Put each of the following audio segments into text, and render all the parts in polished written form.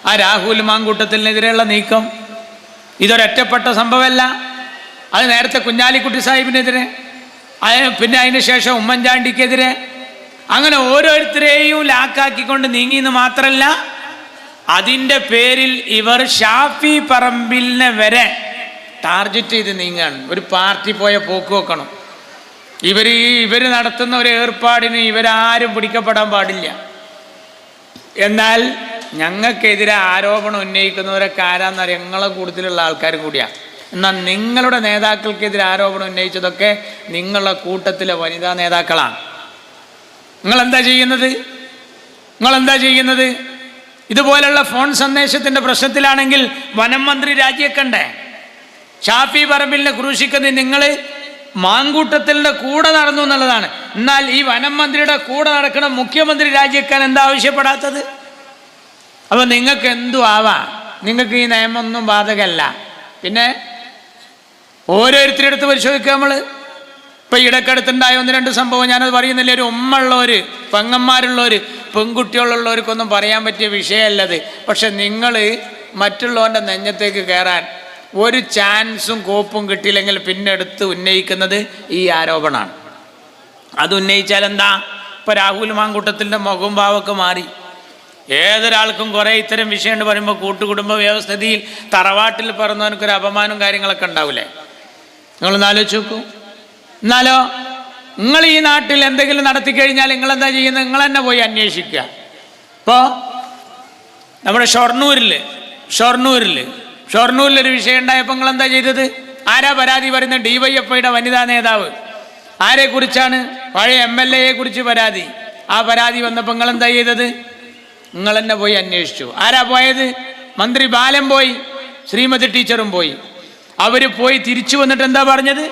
ആ രാഹുൽ മാങ്കൂട്ടത്തിനെതിരെയുള്ള നീക്കം ഇതൊരൊറ്റപ്പെട്ട സംഭവമല്ല. അത് നേരത്തെ കുഞ്ഞാലിക്കുട്ടി സാഹിബിനെതിരെ, പിന്നെ അതിന് ശേഷം ഉമ്മൻചാണ്ടിക്കെതിരെ, അങ്ങനെ ഓരോരുത്തരെയും ലാക്കാക്കിക്കൊണ്ട് നീങ്ങിയെന്ന് മാത്രമല്ല, അതിൻ്റെ പേരിൽ ഇവർ ഷാഫി പറമ്പിലിനെ വരെ ടാർഗറ്റ് ചെയ്ത് നീങ്ങാണ്. ഒരു പാർട്ടി പോയ പോക്ക് വെക്കണം. ഇവർ നടത്തുന്ന ഒരു ഏർപ്പാടിന് ഇവരാരും പിടിക്കപ്പെടാൻ പാടില്ല. എന്നാൽ ഞങ്ങൾക്കെതിരെ ആരോപണം ഉന്നയിക്കുന്നവരൊക്കെ ആരാന്നറിയാം? ഞങ്ങളെ കൂടുതലുള്ള ആൾക്കാർ കൂടിയാണ്. എന്നാൽ നിങ്ങളുടെ നേതാക്കൾക്കെതിരെ ആരോപണം ഉന്നയിച്ചതൊക്കെ നിങ്ങളുടെ കൂട്ടത്തിലെ വനിതാ നേതാക്കളാണ്. നിങ്ങളെന്താ ചെയ്യുന്നത്? ഇതുപോലുള്ള ഫോൺ സന്ദേശത്തിൻ്റെ പ്രശ്നത്തിലാണെങ്കിൽ വനം മന്ത്രി രാജിവെക്കണ്ടേ? ഷാഫി പറമ്പിലിനെ ക്രൂശിക്കുന്നത് നിങ്ങൾ മാങ്കൂട്ടത്തിൻ്റെ കൂടെ നടന്നു എന്നുള്ളതാണ്. എന്നാൽ ഈ വനം മന്ത്രിയുടെ കൂടെ നടക്കണം മുഖ്യമന്ത്രി രാജിവെക്കാൻ എന്താ ആവശ്യപ്പെടാത്തത്? അപ്പോൾ നിങ്ങൾക്ക് എന്തു ആവാം, നിങ്ങൾക്ക് ഈ നിയമമൊന്നും ബാധകമല്ല. പിന്നെ ഓരോരുത്തരുടെ അടുത്ത് പരിശോധിക്കുക. നമ്മൾ ഇപ്പം ഇടയ്ക്കടുത്തുണ്ടായ 1-2 സംഭവം ഞാനത് പറയുന്നില്ല. ഒരു ഉമ്മയുള്ളവർ, പെങ്ങന്മാരുള്ളവർ, പെൺകുട്ടികളുള്ളവർക്കൊന്നും പറയാൻ പറ്റിയ വിഷയമല്ലത്. പക്ഷെ നിങ്ങൾ മറ്റുള്ളവൻ്റെ നെഞ്ഞത്തേക്ക് കയറാൻ ഒരു ചാൻസും കോപ്പും കിട്ടിയില്ലെങ്കിൽ പിന്നെ എടുത്ത് ഉന്നയിക്കുന്നത് ഈ ആരോപണമാണ്. അത് ഉന്നയിച്ചാൽ എന്താ? ഇപ്പോൾ രാഹുൽ മാങ്കൂട്ടത്തിൻ്റെ മുഖം ഭാവമൊക്കെ മാറി. ഏതൊരാൾക്കും കുറേ ഇത്തരം വിഷയമുണ്ട് പറയുമ്പോൾ കൂട്ടുകുടുംബ വ്യവസ്ഥിതിയിൽ തറവാട്ടിൽ പറഞ്ഞവനക്കൊരു അപമാനവും കാര്യങ്ങളൊക്കെ ഉണ്ടാവില്ലേ? നിങ്ങളൊന്ന് ആലോചിച്ച് നോക്കൂ. എന്നാലോ നിങ്ങൾ ഈ നാട്ടിൽ എന്തെങ്കിലും നടത്തിക്കഴിഞ്ഞാൽ നിങ്ങളെന്താ ചെയ്യുന്നത്? നിങ്ങൾ തന്നെ പോയി അന്വേഷിക്കുക. ഇപ്പോൾ നമ്മുടെ ഷൊർണൂരിലൊരു വിഷയം ഉണ്ടായപ്പോൾ നിങ്ങളെന്താ ചെയ്തത്? ആരാ പരാതി പറയുന്നത്? DYFIയുടെ വനിതാ നേതാവ്. ആരെക്കുറിച്ചാണ്? പഴയ MLA കുറിച്ച് പരാതി. ആ പരാതി വന്നപ്പോൾ നിങ്ങളെന്താ ചെയ്തത്? നിങ്ങൾ തന്നെ പോയി അന്വേഷിച്ചു. ആരാ പോയത്? മന്ത്രി ബാലൻ പോയി, ശ്രീമതി ടീച്ചറും പോയി. അവർ പോയി തിരിച്ചു വന്നിട്ട് എന്താ പറഞ്ഞത്?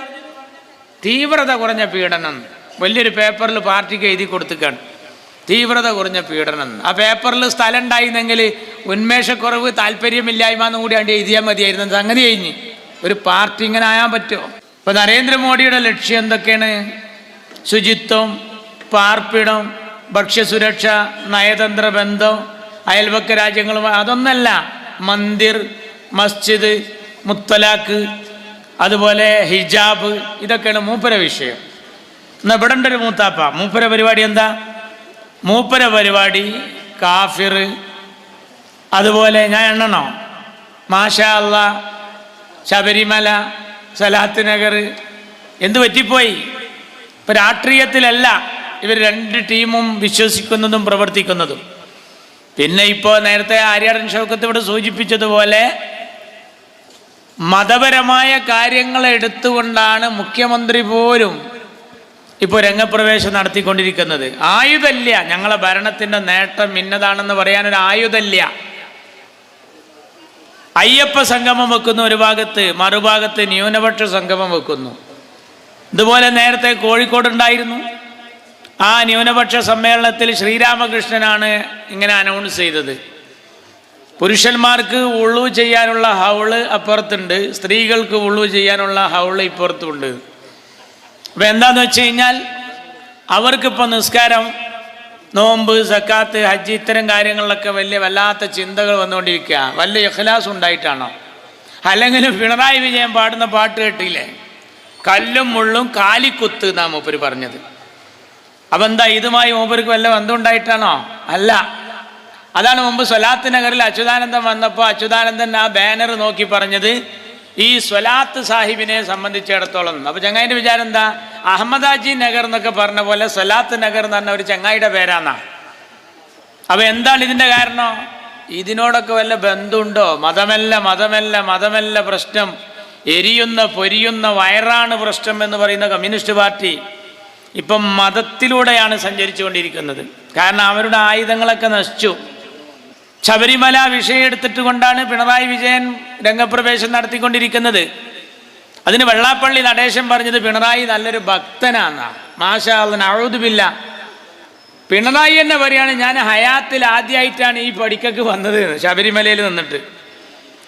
തീവ്രത കുറഞ്ഞ പീഡനം. വലിയൊരു പേപ്പറിൽ പാർട്ടിക്ക് എഴുതി കൊടുത്തിക്കാണ്, തീവ്രത കുറഞ്ഞ പീഡനം. ആ പേപ്പറിൽ സ്ഥലം ഉണ്ടായിരുന്നെങ്കിൽ ഉന്മേഷക്കുറവ്, താല്പര്യമില്ലായ്മ എന്നും കൂടി അവിടെ എഴുതിയാൽ മതിയായിരുന്നു. സംഗതി കഴിഞ്ഞ്. ഒരു പാർട്ടി ഇങ്ങനെ ആയാൻ പറ്റുമോ? ഇപ്പം നരേന്ദ്രമോദിയുടെ ലക്ഷ്യം എന്തൊക്കെയാണ്? ശുചിത്വം, പാർപ്പിടം, ഭക്ഷ്യസുരക്ഷ, നയതന്ത്ര ബന്ധം, അയൽപക്ക രാജ്യങ്ങളുമായി അതൊന്നല്ല. മന്ദിർ, മസ്ജിദ്, മുത്തലാഖ്, അതുപോലെ ഹിജാബ്, ഇതൊക്കെയാണ് മൂപ്പര വിഷയം. എന്നാൽ ഇവിടെ ഉണ്ട് ഒരു മൂത്താപ്പ. മൂപ്പര പരിപാടി എന്താ? മൂപ്പര പരിപാടി കാഫിർ, അതുപോലെ ഞാൻ എണ്ണണോ? മാഷാ അല്ലാ, ശബരിമല, സലാത്ത് നഗർ. എന്ത് പറ്റിപ്പോയി? ഇപ്പം രാഷ്ട്രീയത്തിലല്ല ഇവർ 2 ടീമും വിശ്വസിക്കുന്നതും പ്രവർത്തിക്കുന്നതും. പിന്നെ ഇപ്പോൾ നേരത്തെ ആര്യാടൻ ഷൗക്കത്ത് ഇവിടെ സൂചിപ്പിച്ചതുപോലെ മതപരമായ കാര്യങ്ങൾ എടുത്തുകൊണ്ടാണ് മുഖ്യമന്ത്രി പോലും ഇപ്പോൾ രംഗപ്രവേശം നടത്തിക്കൊണ്ടിരിക്കുന്നത്. ആയുധമില്ല. ഞങ്ങളെ ഭരണത്തിൻ്റെ നേട്ടം ഇന്നതാണെന്ന് പറയാനൊരു ആയുധമില്ല. അയ്യപ്പ സംഗമം വെക്കുന്നു ഒരു ഭാഗത്ത്, മറുഭാഗത്ത് ന്യൂനപക്ഷ സംഗമം വെക്കുന്നു. ഇതുപോലെ നേരത്തെ കോഴിക്കോടുണ്ടായിരുന്നു. ആ ന്യൂനപക്ഷ സമ്മേളനത്തിൽ ശ്രീരാമകൃഷ്ണനാണ് ഇങ്ങനെ അനൗൺസ് ചെയ്തത്. പുരുഷന്മാർക്ക് ഉളു ചെയ്യാനുള്ള ഹൗള് അപ്പുറത്തുണ്ട്, സ്ത്രീകൾക്ക് ഉളു ചെയ്യാനുള്ള ഹൗള് ഇപ്പുറത്തുണ്ട്. അപ്പം എന്താന്ന് വെച്ച് കഴിഞ്ഞാൽ അവർക്കിപ്പോൾ നിസ്കാരം, നോമ്പ്, സക്കാത്ത്, ഹജ്ജ് ഇത്തരം കാര്യങ്ങളിലൊക്കെ വല്ലാത്ത ചിന്തകൾ വന്നുകൊണ്ടിരിക്കുക. വല്ല ഇഖ്ലാസ് ഉണ്ടായിട്ടാണോ? അല്ലെങ്കിൽ പിണറായി വിജയൻ പാടുന്ന പാട്ട് കേട്ടില്ലേ? കല്ലും മുള്ളും കാലിക്കുത്ത് എന്നാ മൂപ്പര് പറഞ്ഞത്. അപ്പം എന്താ ഇതുമായി മൂപ്പർക്ക് വല്ല ബന്ധം ഉണ്ടായിട്ടാണോ? അല്ല. അതാണ് മുമ്പ് സ്വലാത്ത് നഗറിൽ അച്യുതാനന്ദൻ വന്നപ്പോൾ അച്യുതാനന്ദൻ ആ ബാനർ നോക്കി പറഞ്ഞത് ഈ സ്വലാത്ത് സാഹിബിനെ സംബന്ധിച്ചിടത്തോളം. അപ്പോൾ ചങ്ങായിൻ്റെ വിചാരം എന്താ? അഹമ്മദാജി നഗർ എന്നൊക്കെ പറഞ്ഞ പോലെ സ്വലാത്ത് നഗർ എന്ന് പറഞ്ഞ ഒരു ചങ്ങായിയുടെ പേരാന്നാ. അപ്പോൾ എന്താണ് ഇതിൻ്റെ കാരണം? ഇതിനോടൊക്കെ വല്ല ബന്ധമുണ്ടോ? മതമല്ല പ്രശ്നം. എരിയുന്ന പൊരിയുന്ന വയറാണ് പ്രശ്നം എന്ന് പറയുന്ന കമ്മ്യൂണിസ്റ്റ് പാർട്ടി ഇപ്പം മതത്തിലൂടെയാണ് സഞ്ചരിച്ചു കൊണ്ടിരിക്കുന്നത്. കാരണം അവരുടെ ആയുധങ്ങളൊക്കെ നശിച്ചു. ശബരിമല വിഷയം എടുത്തിട്ട് കൊണ്ടാണ് പിണറായി വിജയൻ രംഗപ്രവേശം നടത്തിക്കൊണ്ടിരിക്കുന്നത്. അതിന് വെള്ളാപ്പള്ളി നടേശൻ പറഞ്ഞത് പിണറായി നല്ലൊരു ഭക്തനാന്നാ. മാഷാ അല്ലാഹ്, നഊദു ബില്ലാഹ്. പിണറായി തന്നെ പറയാണ്, ഞാൻ ഹയാത്തിൽ ആദ്യമായിട്ടാണ് ഈ പടിക്കക്ക് വന്നത് ശബരിമലയിൽ നിന്നിട്ട്.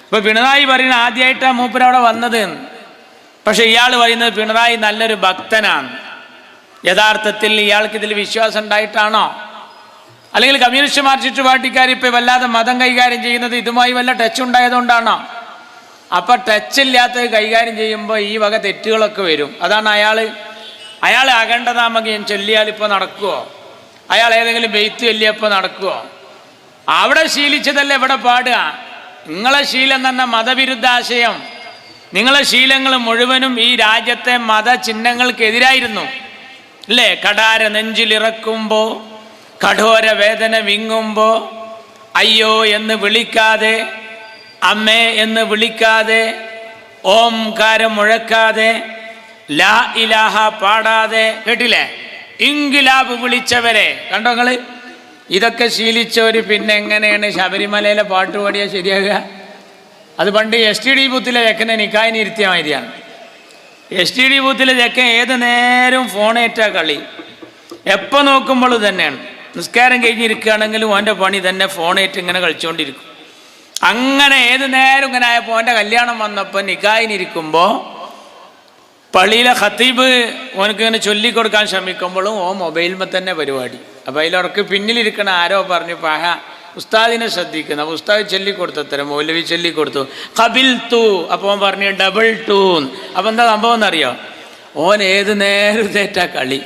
അപ്പോൾ പിണറായി പറയുന്നത് ആദ്യമായിട്ടാണ് മൂപ്പര് അവിടെ വന്നത്. പക്ഷെ ഇയാൾ പറയുന്നത് പിണറായി നല്ലൊരു ഭക്തനാണ്. യഥാർത്ഥത്തിൽ ഇയാൾക്ക് ഇതിൽ വിശ്വാസം ഉണ്ടായിട്ടാണോ? അല്ലെങ്കിൽ കമ്മ്യൂണിസ്റ്റ് മാർക്സിസ്റ്റ് പാർട്ടിക്കാർ ഇപ്പം വല്ലാതെ മതം കൈകാര്യം ചെയ്യുന്നത് ഇതുമായി വല്ല ടച്ച് ഉണ്ടായതുകൊണ്ടാണോ? അപ്പം ടച്ചില്ലാത്തത് കൈകാര്യം ചെയ്യുമ്പോൾ ഈ വക തെറ്റുകളൊക്കെ വരും. അതാണ് അയാൾ അഖണ്ഡനാമകം ചൊല്ലിയാൽ ഇപ്പോൾ നടക്കുമോ? അയാൾ ഏതെങ്കിലും ബെയ്ത്ത് ചൊല്ലിയപ്പോൾ നടക്കുമോ? അവിടെ ശീലിച്ചതല്ലേ ഇവിടെ പാടുക. നിങ്ങളെ ശീലം തന്നെ മതവിരുദ്ധ ആശയം. നിങ്ങളെ ശീലങ്ങൾ മുഴുവനും ഈ രാജ്യത്തെ മതചിഹ്നങ്ങൾക്കെതിരായിരുന്നു അല്ലേ? കടാര നെഞ്ചിലിറക്കുമ്പോൾ, കഠോര വേദന വിങ്ങുമ്പോൾ അയ്യോ എന്ന് വിളിക്കാതെ, അമ്മേ എന്ന് വിളിക്കാതെ, ഓംകാരം മുഴക്കാതെ, ലാ ഇലാഹ പാടാതെ, കേട്ടില്ലേ? ഇൻകിലാബ് വിളിച്ചവരെ കണ്ടോ നിങ്ങൾ? ഇതൊക്കെ ശീലിച്ചവർ പിന്നെ എങ്ങനെയാണ് ശബരിമലയിലെ പാട്ട് പാടിയാൽ ശരിയാകുക? അത് പണ്ട് STD ബൂത്തിലെ ചെക്കനെ നിക്കായിന് ഇരുത്തിയ മാതിരിയാണ്. STD ബൂത്തിലെ ചെക്കൻ ഏത് നേരവും ഫോണേറ്റാ കളി. എപ്പോൾ നോക്കുമ്പോൾ തന്നെയാണ്. നിസ്കാരം കഴിഞ്ഞിരിക്കുകയാണെങ്കിലും അവൻ്റെ പണി തന്നെ ഫോണേറ്റ് ഇങ്ങനെ കളിച്ചുകൊണ്ടിരിക്കും. അങ്ങനെ ഏത് നേരം ഇങ്ങനെ ആയപ്പോൾ അവൻ്റെ കല്യാണം വന്നപ്പോൾ നിക്കായിനിരിക്കുമ്പോൾ പള്ളിയിലെ ഖത്തീബ് ഓനക്ക് ഇങ്ങനെ ചൊല്ലിക്കൊടുക്കാൻ ശ്രമിക്കുമ്പോഴും മൊബൈലിൽ തന്നെ പരിപാടി. അപ്പോൾ അതിലവർക്ക് പിന്നിലിരിക്കണ ആരോ പറഞ്ഞു പാഹ ഉസ്താദിനെ ശ്രദ്ധിക്കുന്നു. അപ്പോൾ ഉസ്താദ് ചൊല്ലിക്കൊടുത്തരം മൗലവി ചൊല്ലിക്കൊടുത്തു ഖബിൽ ടു. അപ്പോൾ ഓൻ പറഞ്ഞു ഡബിൾ ടൂ. അപ്പോൾ എന്താ സംഭവം എന്നറിയോ? ഓൻ ഏത് നേരം തേറ്റാ കളി.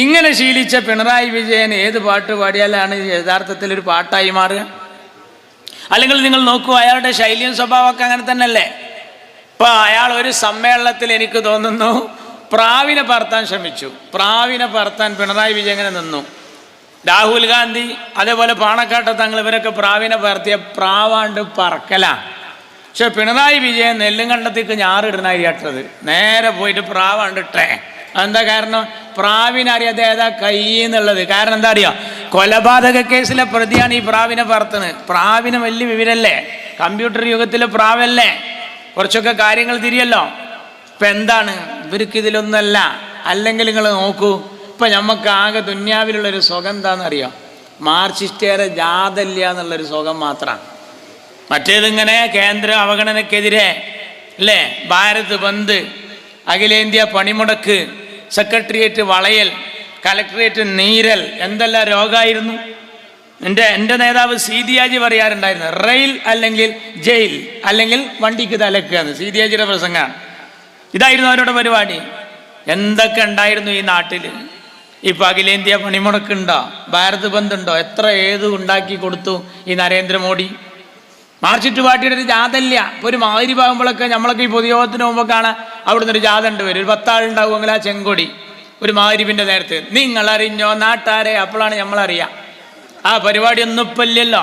ഇങ്ങനെ ശീലിച്ച പിണറായി വിജയൻ ഏത് പാട്ട് പാടിയാലാണ് യഥാർത്ഥത്തിൽ ഒരു പാട്ടായി മാറുക? അല്ലെങ്കിൽ നിങ്ങൾ നോക്കൂ, അയാളുടെ ശൈലിയും സ്വഭാവമൊക്കെ അങ്ങനെ തന്നെയല്ലേ? ഇപ്പം അയാൾ ഒരു സമ്മേളനത്തിൽ എനിക്ക് തോന്നുന്നു പ്രാവിനെ പറത്താൻ ശ്രമിച്ചു. പ്രാവിനെ പറത്താൻ പിണറായി വിജയൻ ഇങ്ങനെ നിന്നു. രാഹുൽ ഗാന്ധി അതേപോലെ പാണക്കാട്ടെ തങ്ങൾ ഇവരൊക്കെ പ്രാവിനെ പറത്തിയ പ്രാവാണ്ട് പറക്കലാണ്. പക്ഷെ പിണറായി വിജയൻ നെല്ലും കണ്ടത്തേക്ക് ഞാറിടണായിട്ടത് നേരെ പോയിട്ട് പ്രാവാണ്ടിട്ടേ. അതെന്താ കാരണം? പ്രാവിനറിയാതെ ഏതാ കൈ എന്നുള്ളത്. കാരണം എന്താ അറിയോ? കൊലപാതക കേസിലെ പ്രതിയാണ് ഈ പ്രാവിനെ പറത്തുന്നത്. പ്രാവിന് വലിയ വിവരല്ലേ? കമ്പ്യൂട്ടർ യുഗത്തിലെ പ്രാവല്ലേ? കുറച്ചൊക്കെ കാര്യങ്ങൾ തിരിയല്ലോ. ഇപ്പം എന്താണ് ഇവർക്ക് ഇതിലൊന്നല്ല. അല്ലെങ്കിൽ നിങ്ങൾ നോക്കൂ, ഇപ്പം നമുക്ക് ആകെ ദുന്യാവിലുള്ളൊരു സുഖം എന്താണെന്നറിയോ? മാർക്സിസ്റ്റേറെ ജാതല്ല എന്നുള്ളൊരു സുഖം മാത്രമാണ്. മറ്റേതിങ്ങനെ കേന്ദ്ര അവഗണനക്കെതിരെ അല്ലേ? ഭാരത് ബന്ദ്, അഖിലേന്ത്യാ പണിമുടക്ക്, സെക്രട്ടേറിയറ്റ് വളയൽ, കലക്ടറേറ്റ് നീരൽ, എന്തെല്ലാം രോഗമായിരുന്നു. എൻ്റെ നേതാവ് സീതിയാജി പറയാറുണ്ടായിരുന്നു, റെയിൽ അല്ലെങ്കിൽ ജയിൽ അല്ലെങ്കിൽ വണ്ടിക്ക് തലക്കുകയെന്ന്. സീതിയാജിയുടെ പ്രസംഗമാണ്. ഇതായിരുന്നു അവരുടെ പരിപാടി. എന്തൊക്കെ ഉണ്ടായിരുന്നു ഈ നാട്ടിൽ. ഇപ്പം അഖിലേന്ത്യാ പണിമുടക്കുണ്ടോ? ഭാരത് ബന്ദ് ഉണ്ടോ? എത്ര ഏത് ഉണ്ടാക്കി കൊടുത്തു ഈ നരേന്ദ്രമോദി. മാർക്സിസ്റ്റ് പാർട്ടിയുടെ ഒരു ജാഥല്ല. ഇപ്പോൾ ഒരു മാതിരി പാകുമ്പോഴൊക്കെ നമ്മളൊക്കെ ഈ പൊതുയോഗത്തിന് പോകുമ്പോൾ കാണാൻ അവിടുന്ന് ഒരു ജാഥ ഉണ്ട് വരും. ഒരു 10 ആളുണ്ടാവുമെങ്കിൽ ആ ചെങ്കൊടി ഒരു മാതിരിപ്പിൻ്റെ നേരത്ത് നിങ്ങളറിഞ്ഞോ നാട്ടാരെ, അപ്പോഴാണ് നമ്മളറിയാം. ആ പരിപാടിയൊന്നും ഇപ്പം ഇല്ലല്ലോ,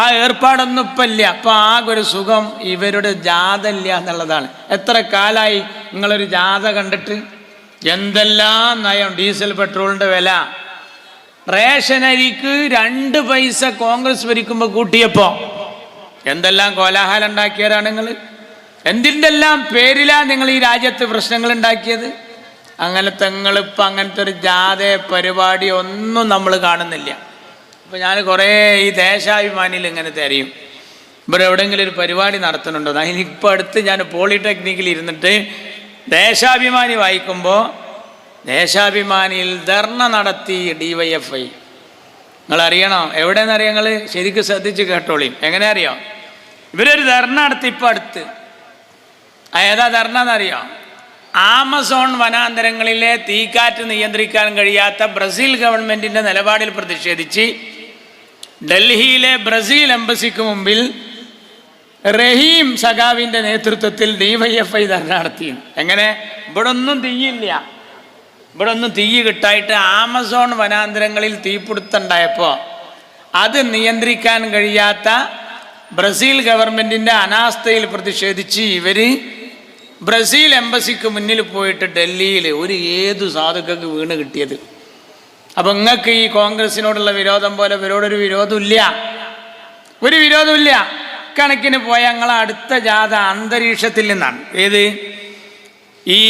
ആ ഏർപ്പാടൊന്നും ഇപ്പം ഇല്ല. അപ്പം ആകെ ഒരു സുഖം ഇവരുടെ ജാഥ ഇല്ല എന്നുള്ളതാണ്. എത്ര കാലമായി നിങ്ങളൊരു ജാഥ കണ്ടിട്ട്? എന്തെല്ലാം നയം. ഡീസൽ പെട്രോളിൻ്റെ വില, റേഷനരിക്ക് 2 പൈസ കോൺഗ്രസ് ഭരിക്കുമ്പോൾ കൂട്ടിയപ്പോൾ എന്തെല്ലാം കോലാഹലം ഉണ്ടാക്കിയവരാണ് നിങ്ങൾ. എന്തിൻ്റെല്ലാം പേരിലാണ് നിങ്ങൾ ഈ രാജ്യത്ത് പ്രശ്നങ്ങൾ ഉണ്ടാക്കിയത്? അങ്ങനത്തെ നിങ്ങളിപ്പോൾ അങ്ങനത്തെ ഒരു ജാഥ പരിപാടി ഒന്നും നമ്മൾ കാണുന്നില്ല. ഇപ്പോൾ ഞാൻ കുറേ ഈ ദേശാഭിമാനിയിൽ ഇങ്ങനെ തിരയും, ഇവിടെ എവിടെയെങ്കിലും ഒരു പരിപാടി നടത്തുന്നുണ്ടോ. അതിനിപ്പോൾ അടുത്ത് ഞാൻ പോളിടെക്നിക്കിൽ ഇരുന്നിട്ട് ദേശാഭിമാനി വായിക്കുമ്പോൾ ദേശാഭിമാനിയിൽ ധർണ നടത്തി DYFI. നിങ്ങളറിയണോ എവിടെയെന്നറിയാം? നിങ്ങൾ ശരിക്കും ശ്രദ്ധിച്ച് കേട്ടോളി. എങ്ങനെ അറിയാം? ഇവരൊരു ധർണ നടത്തി ഇപ്പം അടുത്ത്. ഏതാ ധർണ എന്നറിയാം? ആമസോൺ വനാന്തരങ്ങളിലെ തീക്കാറ്റ് നിയന്ത്രിക്കാൻ കഴിയാത്ത ബ്രസീൽ ഗവൺമെൻറ്റിൻ്റെ നിലപാടിൽ പ്രതിഷേധിച്ച് ഡൽഹിയിലെ ബ്രസീൽ എംബസിക്ക് മുമ്പിൽ റഹീം സഖാവിൻ്റെ നേതൃത്വത്തിൽ DYFI ധർണ നടത്തി. എങ്ങനെ? ഇവിടെ ഒന്നും തീയില്ല, ഇവിടെ ഒന്നും തീ കിട്ടായിട്ട് ആമസോൺ വനാന്തരങ്ങളിൽ തീപിടുത്തുണ്ടായപ്പോൾ അത് നിയന്ത്രിക്കാൻ കഴിയാത്ത ബ്രസീൽ ഗവൺമെൻറ്റിൻ്റെ അനാസ്ഥയിൽ പ്രതിഷേധിച്ച് ഇവർ ബ്രസീൽ എംബസിക്ക് മുന്നിൽ പോയിട്ട് ഡൽഹിയിൽ ഏതു സാധുക്കൾക്ക് വീണ് കിട്ടിയത്. അപ്പം നിങ്ങൾക്ക് ഈ കോൺഗ്രസിനോടുള്ള വിരോധം പോലെ ഇവരോടൊരു വിരോധമില്ല, ഒരു വിരോധമില്ല. കണക്കിന് പോയ ഞങ്ങളെ അടുത്ത ജാഥ അന്തരീക്ഷത്തിൽ നിന്നാണ്. ഏത്? ഈ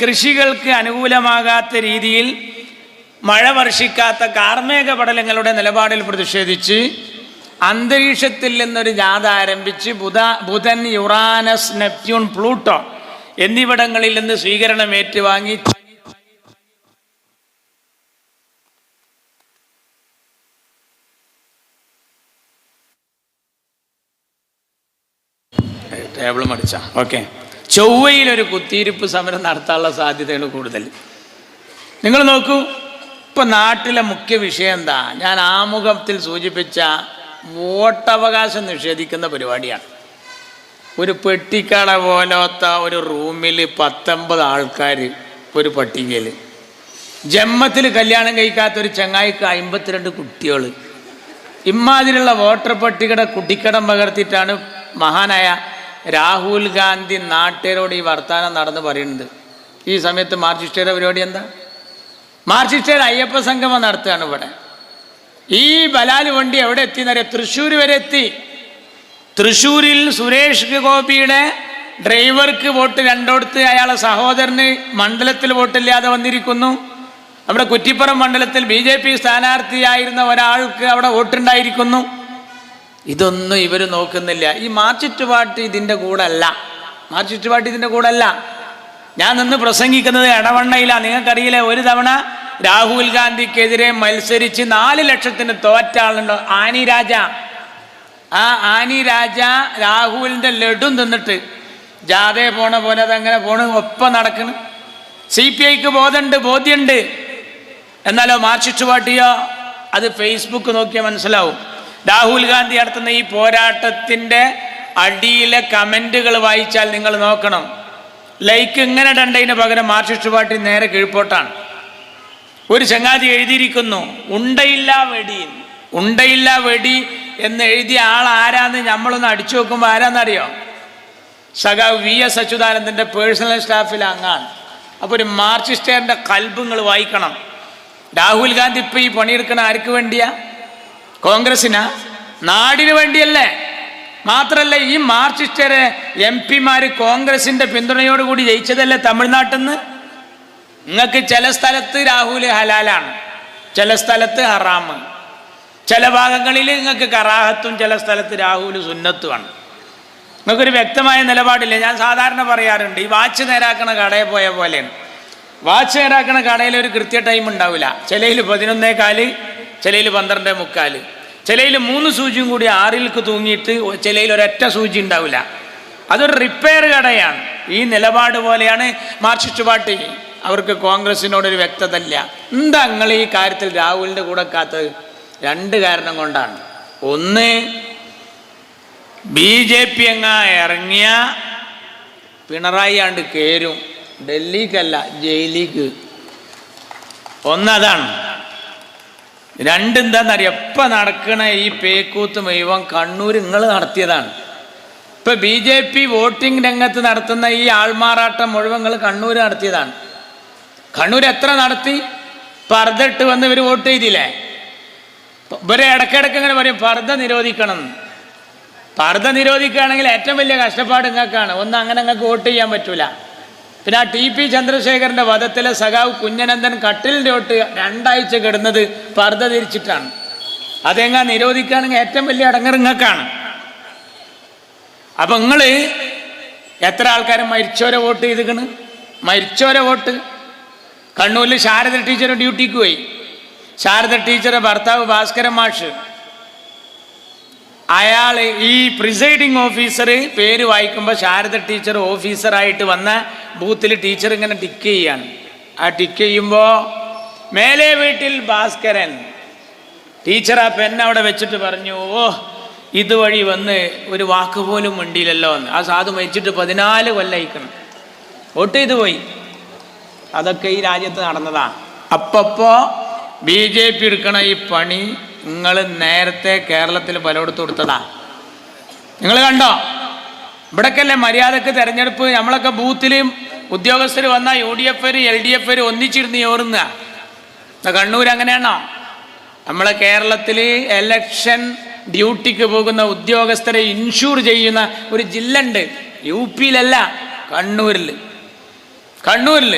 കൃഷികൾക്ക് അനുകൂലമാകാത്ത രീതിയിൽ മഴ വർഷിക്കാത്ത കാർമേഘ പടലങ്ങളുടെ നിലപാടിൽ പ്രതിഷേധിച്ച് അന്തരീക്ഷത്തിൽ നിന്നൊരു ജാഥ ആരംഭിച്ച് ബുധൻ, യുറാനസ്, നെപ്റ്റ്യൂൺ, പ്ലൂട്ടോ എന്നിവിടങ്ങളിൽ നിന്ന് സ്വീകരണം ഏറ്റുവാങ്ങി ടേബിൾ മറിച്ച ഓക്കെ. ചൊവ്വയിലൊരു കുത്തിയിരിപ്പ് സമരം നടത്താനുള്ള സാധ്യതയാണ് കൂടുതൽ. നിങ്ങൾ നോക്കൂ, ഇപ്പം നാട്ടിലെ മുഖ്യ വിഷയം എന്താ? ഞാൻ ആമുഖത്തിൽ സൂചിപ്പിച്ച വോട്ടവകാശം നിഷേധിക്കുന്ന പരിപാടിയാണ്. ഒരു പെട്ടിക്കട പോലത്തെ ഒരു റൂമിൽ 19 ആൾക്കാർ ഒരു പട്ടികയിൽ, ജന്മത്തിൽ കല്യാണം കഴിക്കാത്തൊരു ചങ്ങായിക്ക് 52 കുട്ടികൾ. ഇമാതിരിയുള്ള വോട്ടർ പട്ടികയുടെ കുട്ടിക്കടം പകർത്തിയിട്ടാണ് മഹാനായ രാഹുൽ ഗാന്ധി നാട്ടുകാരോട് ഈ വർത്തമാനം നടന്ന് പറയുന്നത്. ഈ സമയത്ത് മാർക്സിസ്റ്റുകാരുടെ പരിപാടി എന്താ? മാർക്സിസ്റ്റുകാർ അയ്യപ്പ സംഗമം നടത്തുകയാണ് ഇവിടെ. ഈ ബലാൽ വണ്ടി എവിടെ എത്തിയെന്നറിയാം? തൃശ്ശൂർ വരെ എത്തി. തൃശ്ശൂരിൽ സുരേഷ് ഗോപിയുടെ ഡ്രൈവർക്ക് വോട്ട് രണ്ടിടത്ത് അയാളെ സഹോദരന് മണ്ഡലത്തിൽ വോട്ടില്ലാതെ വന്നിരിക്കുന്നു. അവിടെ കുറ്റിപ്പുറം മണ്ഡലത്തിൽ BJP സ്ഥാനാർത്ഥിയായിരുന്ന ഒരാൾക്ക് അവിടെ വോട്ടുണ്ടായിരിക്കുന്നു. ഇതൊന്നും ഇവർ നോക്കുന്നില്ല. ഈ മാർക്സിസ്റ്റ് പാർട്ടി ഇതിൻ്റെ കൂടെ അല്ല. മാർക്സിസ്റ്റ് പാർട്ടി ഇതിൻ്റെ കൂടെ അല്ല. ഞാൻ നിന്ന് പ്രസംഗിക്കുന്നത് എടവണ്ണയിലാണ്. നിങ്ങൾക്കറിയില്ലേ, ഒരു തവണ രാഹുൽ ഗാന്ധിക്കെതിരെ മത്സരിച്ച് 4 ലക്ഷത്തിന് തോറ്റ ആളുണ്ടോ? ആനി രാജ. ആ ആനി രാജ രാഹുലിൻ്റെ ലഡും തിന്നിട്ട് ജാഥയെ പോണ പോലെ അതങ്ങനെ പോണ്, ഒപ്പം നടക്കണം. CPIക്ക് ബോധ്യമുണ്ട്. എന്നാലോ മാർക്സിസ്റ്റ് പാർട്ടിയോ? അത് ഫേസ്ബുക്ക് നോക്കിയാൽ മനസ്സിലാവും. രാഹുൽ ഗാന്ധി നടത്തുന്ന ഈ പോരാട്ടത്തിൻ്റെ അടിയിലെ കമൻറ്റുകൾ വായിച്ചാൽ നിങ്ങൾ നോക്കണം. ലൈക്ക് ഇങ്ങനെ ഇടേണ്ടതിന് പകരം മാർക്സിസ്റ്റ് പാർട്ടി നേരെ കീഴ്പോട്ടാണ്. ഒരു ചങ്ങാതി എഴുതിയിരിക്കുന്നു, ഉണ്ടയില്ല വെടി എന്ന് എഴുതിയ ആൾ ആരാന്ന് നമ്മളൊന്ന് അടിച്ചു നോക്കുമ്പോൾ ആരാന്നറിയോ? സഖാവ് VS അച്യുതാനന്ദൻ്റെ പേഴ്സണൽ സ്റ്റാഫിൽ അങ്ങാണ്. അപ്പോൾ ഒരു മാർക്സിസ്റ്റുകാരൻ്റെ കൽബുകൾ വായിക്കണം. രാഹുൽ ഗാന്ധി ഇപ്പോൾ ഈ പണിയെടുക്കണ ആർക്ക് വേണ്ടിയാ? കോൺഗ്രസിനാ? നാടിന് വേണ്ടിയല്ലേ? മാത്രമല്ല, ഈ മാർക്സിസ്റ്റുകാരെ MP-മാർ കോൺഗ്രസിൻ്റെ പിന്തുണയോടുകൂടി ജയിച്ചതല്ലേ തമിഴ്നാട്ടിൽ നിന്ന്? നിങ്ങൾക്ക് ചില സ്ഥലത്ത് രാഹുൽ ഹലാലാണ്, ചില സ്ഥലത്ത് ഹറാമ്, ചില ഭാഗങ്ങളിൽ നിങ്ങൾക്ക് കറാഹത്തും, ചില സ്ഥലത്ത് രാഹുൽ സുന്നത്തുമാണ്. നിങ്ങൾക്കൊരു വ്യക്തമായ നിലപാടില്ല. ഞാൻ സാധാരണ പറയാറുണ്ട്, ഈ വാച്ച് നേരാക്കണ കടയിൽ പോയ പോലെയാണ്. വാച്ച് നേരാക്കണ കടയിൽ ഒരു കൃത്യ ടൈം ഉണ്ടാവില്ല. ചിലയിൽ 11:15, ചിലയിൽ 12:45, ചിലയിൽ 3 സൂചിയും കൂടി 6ലേക്ക് തൂങ്ങിയിട്ട് ചിലയിൽ ഒരൊറ്റ സൂചി ഉണ്ടാവില്ല. അതൊരു റിപ്പയർ കടയാണ്. ഈ നിലപാട് പോലെയാണ് മാർക്സിസ്റ്റ് പാർട്ടി. അവർക്ക് കോൺഗ്രസിനോടൊരു വ്യക്തത ഇല്ല. എന്താ നിങ്ങൾ ഈ കാര്യത്തിൽ രാഹുലിൻ്റെ കൂടെ കാത്തത്? 2 കാരണം കൊണ്ടാണ്. ഒന്ന്, BJP ഇറങ്ങിയ പിണറായി ആണ്ട് കയറും, ഡൽഹിക്കല്ല ജയിലിക്ക്. ഒന്നതാണ്. 2 എന്താണെന്നറിയാം? എപ്പം നടക്കണ ഈ പേക്കൂത്ത് മുഴുവൻ കണ്ണൂർ നിങ്ങൾ നടത്തിയതാണ്. ഇപ്പം BJP വോട്ടിംഗ് രംഗത്ത് നടത്തുന്ന ഈ ആൾമാറാട്ടം മുഴുവൻ നിങ്ങൾ കണ്ണൂർ നടത്തിയതാണ്. കണ്ണൂർ എത്ര നടത്തി? പർദ്ദ വന്ന് ഇവർ വോട്ട് ചെയ്തില്ലേ? ഇവരെ ഇടയ്ക്കിടയ്ക്ക് ഇങ്ങനെ പറയും പർദ്ദ നിരോധിക്കണം. പർദ്ദ നിരോധിക്കുകയാണെങ്കിൽ ഏറ്റവും വലിയ കഷ്ടപ്പാട് നിങ്ങൾക്കാണ്. ഒന്ന്, അങ്ങനെ നിങ്ങൾക്ക് വോട്ട് ചെയ്യാൻ പറ്റൂല. പിന്നെ ആ TP ചന്ദ്രശേഖരൻ്റെ വധത്തിലെ സഖാവ് കുഞ്ഞനന്ദൻ കട്ടിലിൻ്റെ തൊട്ട് 2 ആഴ്ച കിടന്നത് പർദ്ദ തിരിച്ചിട്ടാണ്. അതെങ്ങാ നിരോധിക്കുകയാണെങ്കിൽ ഏറ്റവും വലിയ അടങ്ങർ നിങ്ങൾക്കാണ്. അപ്പം നിങ്ങൾ എത്ര ആൾക്കാരും മരിച്ചോരെ വോട്ട് ചെയ്തിക്കണ്? മരിച്ചോരെ വോട്ട്. കണ്ണൂരിൽ ശാരദ ടീച്ചർ ഡ്യൂട്ടിക്ക് പോയി. ശാരദ ടീച്ചറെ ഭർത്താവ് ഭാസ്കരൻ മാഷ്, അയാൾ ഈ പ്രിസൈഡിങ് ഓഫീസർ പേര് വായിക്കുമ്പോൾ ശാരദ ടീച്ചർ ഓഫീസറായിട്ട് വന്ന ബൂത്തിൽ ടീച്ചർ ഇങ്ങനെ ടിക്ക് ചെയ്യാണ്. ആ ടിക്ക് ചെയ്യുമ്പോൾ മേലെ വീട്ടിൽ ഭാസ്കരൻ ടീച്ചർ ആ പെന്നവിടെ വെച്ചിട്ട് പറഞ്ഞു, ഓ ഇതുവഴി വന്ന് ഒരു വാക്ക് പോലും മിണ്ടിയില്ലല്ലോ എന്ന്. ആ സാധു മരിച്ചിട്ട് 14 കൊല്ലം വോട്ട് ചെയ്ത് പോയി. അതൊക്കെ ഈ രാജ്യത്ത് നടന്നതാ. അപ്പപ്പോൾ BJP എടുക്കണ ഈ പണി നിങ്ങൾ നേരത്തെ കേരളത്തിൽ പലയിടത്ത് കൊടുത്തതാ. നിങ്ങൾ കണ്ടോ? ഇവിടേക്കല്ലേ മര്യാദക്ക് തെരഞ്ഞെടുപ്പ്. നമ്മളൊക്കെ ബൂത്തിൽ ഉദ്യോഗസ്ഥർ വന്നാൽ UDF LDF ഒന്നിച്ചിരുന്ന് ചോറുന്ന. കണ്ണൂർ അങ്ങനെയാണോ? നമ്മളെ കേരളത്തിൽ എലക്ഷൻ ഡ്യൂട്ടിക്ക് പോകുന്ന ഉദ്യോഗസ്ഥരെ ഇൻഷൂർ ചെയ്യുന്ന ഒരു ജില്ല ഉണ്ട്. UP-യിലല്ല, കണ്ണൂരിൽ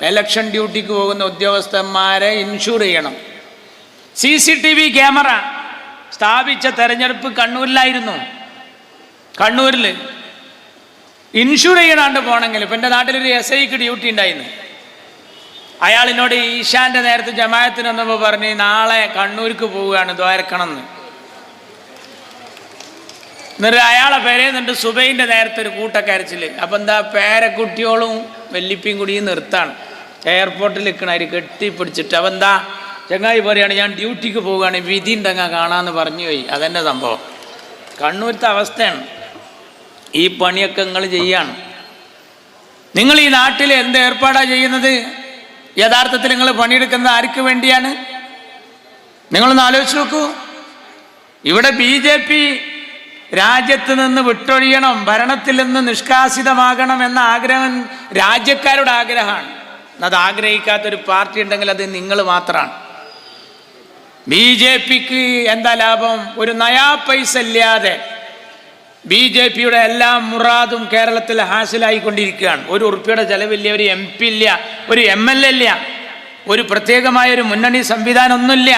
എലക്ഷൻ ഡ്യൂട്ടിക്ക് പോകുന്ന ഉദ്യോഗസ്ഥന്മാരെ ഇൻഷൂർ ചെയ്യണം. CCTV ക്യാമറ സ്ഥാപിച്ച തെരഞ്ഞെടുപ്പ് കണ്ണൂരിലായിരുന്നു. കണ്ണൂരിൽ ഇൻഷൂർ ചെയ്യണാണ്ട് പോകണമെങ്കിൽ. ഇപ്പം എൻ്റെ നാട്ടിലൊരു SIക്ക് ഡ്യൂട്ടി ഉണ്ടായിരുന്നു. അയാളിനോട് ഈശാൻ്റെ നേരത്തെ ജമാഅത്തിന് വന്നപ്പോൾ പറഞ്ഞ് നാളെ കണ്ണൂർക്ക് പോവുകയാണ്, ദ്വാരക്കണമെന്ന്. എന്നിട്ട് അയാളെ പേരെന്നിട്ട് സുബൈൻ്റെ നേരത്തെ ഒരു കൂട്ടക്കരച്ചിൽ. അപ്പം എന്താ, പേരക്കുട്ടിയോളും വല്ലിപ്പിയും കൂടി നിർത്താണ് എയർപോർട്ടിൽ നിൽക്കണവർ കെട്ടിപ്പിടിച്ചിട്ട്. അപ്പം എന്താ, ചങ്ങായി പറയുകയാണ് ഞാൻ ഡ്യൂട്ടിക്ക് പോവുകയാണ്, വിധി ഉണ്ടെങ്കിൽ കാണാമെന്ന് പറഞ്ഞു പോയി. അതെന്നെ സംഭവം. കണ്ണൂരത്തെ അവസ്ഥയാണ്. ഈ പണിയൊക്കെ നിങ്ങൾ ചെയ്യാണ്. നിങ്ങൾ ഈ നാട്ടിൽ എന്ത് ഏർപ്പാടാണ് ചെയ്യുന്നത്? യഥാർത്ഥത്തിൽ നിങ്ങൾ പണിയെടുക്കുന്നത് ആർക്ക് വേണ്ടിയാണ്? നിങ്ങളൊന്ന് ആലോചിച്ച് നോക്കൂ. ഇവിടെ BJP രാജ്യത്ത് നിന്ന് വിട്ടൊഴിയണം, ഭരണത്തിൽ നിന്ന് നിഷ്കാസിതമാകണം എന്ന ആഗ്രഹം രാജ്യക്കാരുടെ ആഗ്രഹമാണ്. അത് ആഗ്രഹിക്കാത്തൊരു പാർട്ടി ഉണ്ടെങ്കിൽ അത് നിങ്ങൾ മാത്രമാണ്. BJPക്ക് എന്താ ലാഭം? ഒരു നയാ പൈസ ഇല്ലാതെ BJPയുടെ എല്ലാ മുറാദും കേരളത്തിൽ ഹാസിലായിക്കൊണ്ടിരിക്കുകയാണ്. ഒരു ഉറുപ്പിയുടെ ചെലവില്ല, ഒരു MP ഇല്ല, ഒരു MLA ഇല്ല, ഒരു പ്രത്യേകമായൊരു മുന്നണി സംവിധാനം ഒന്നുമില്ല.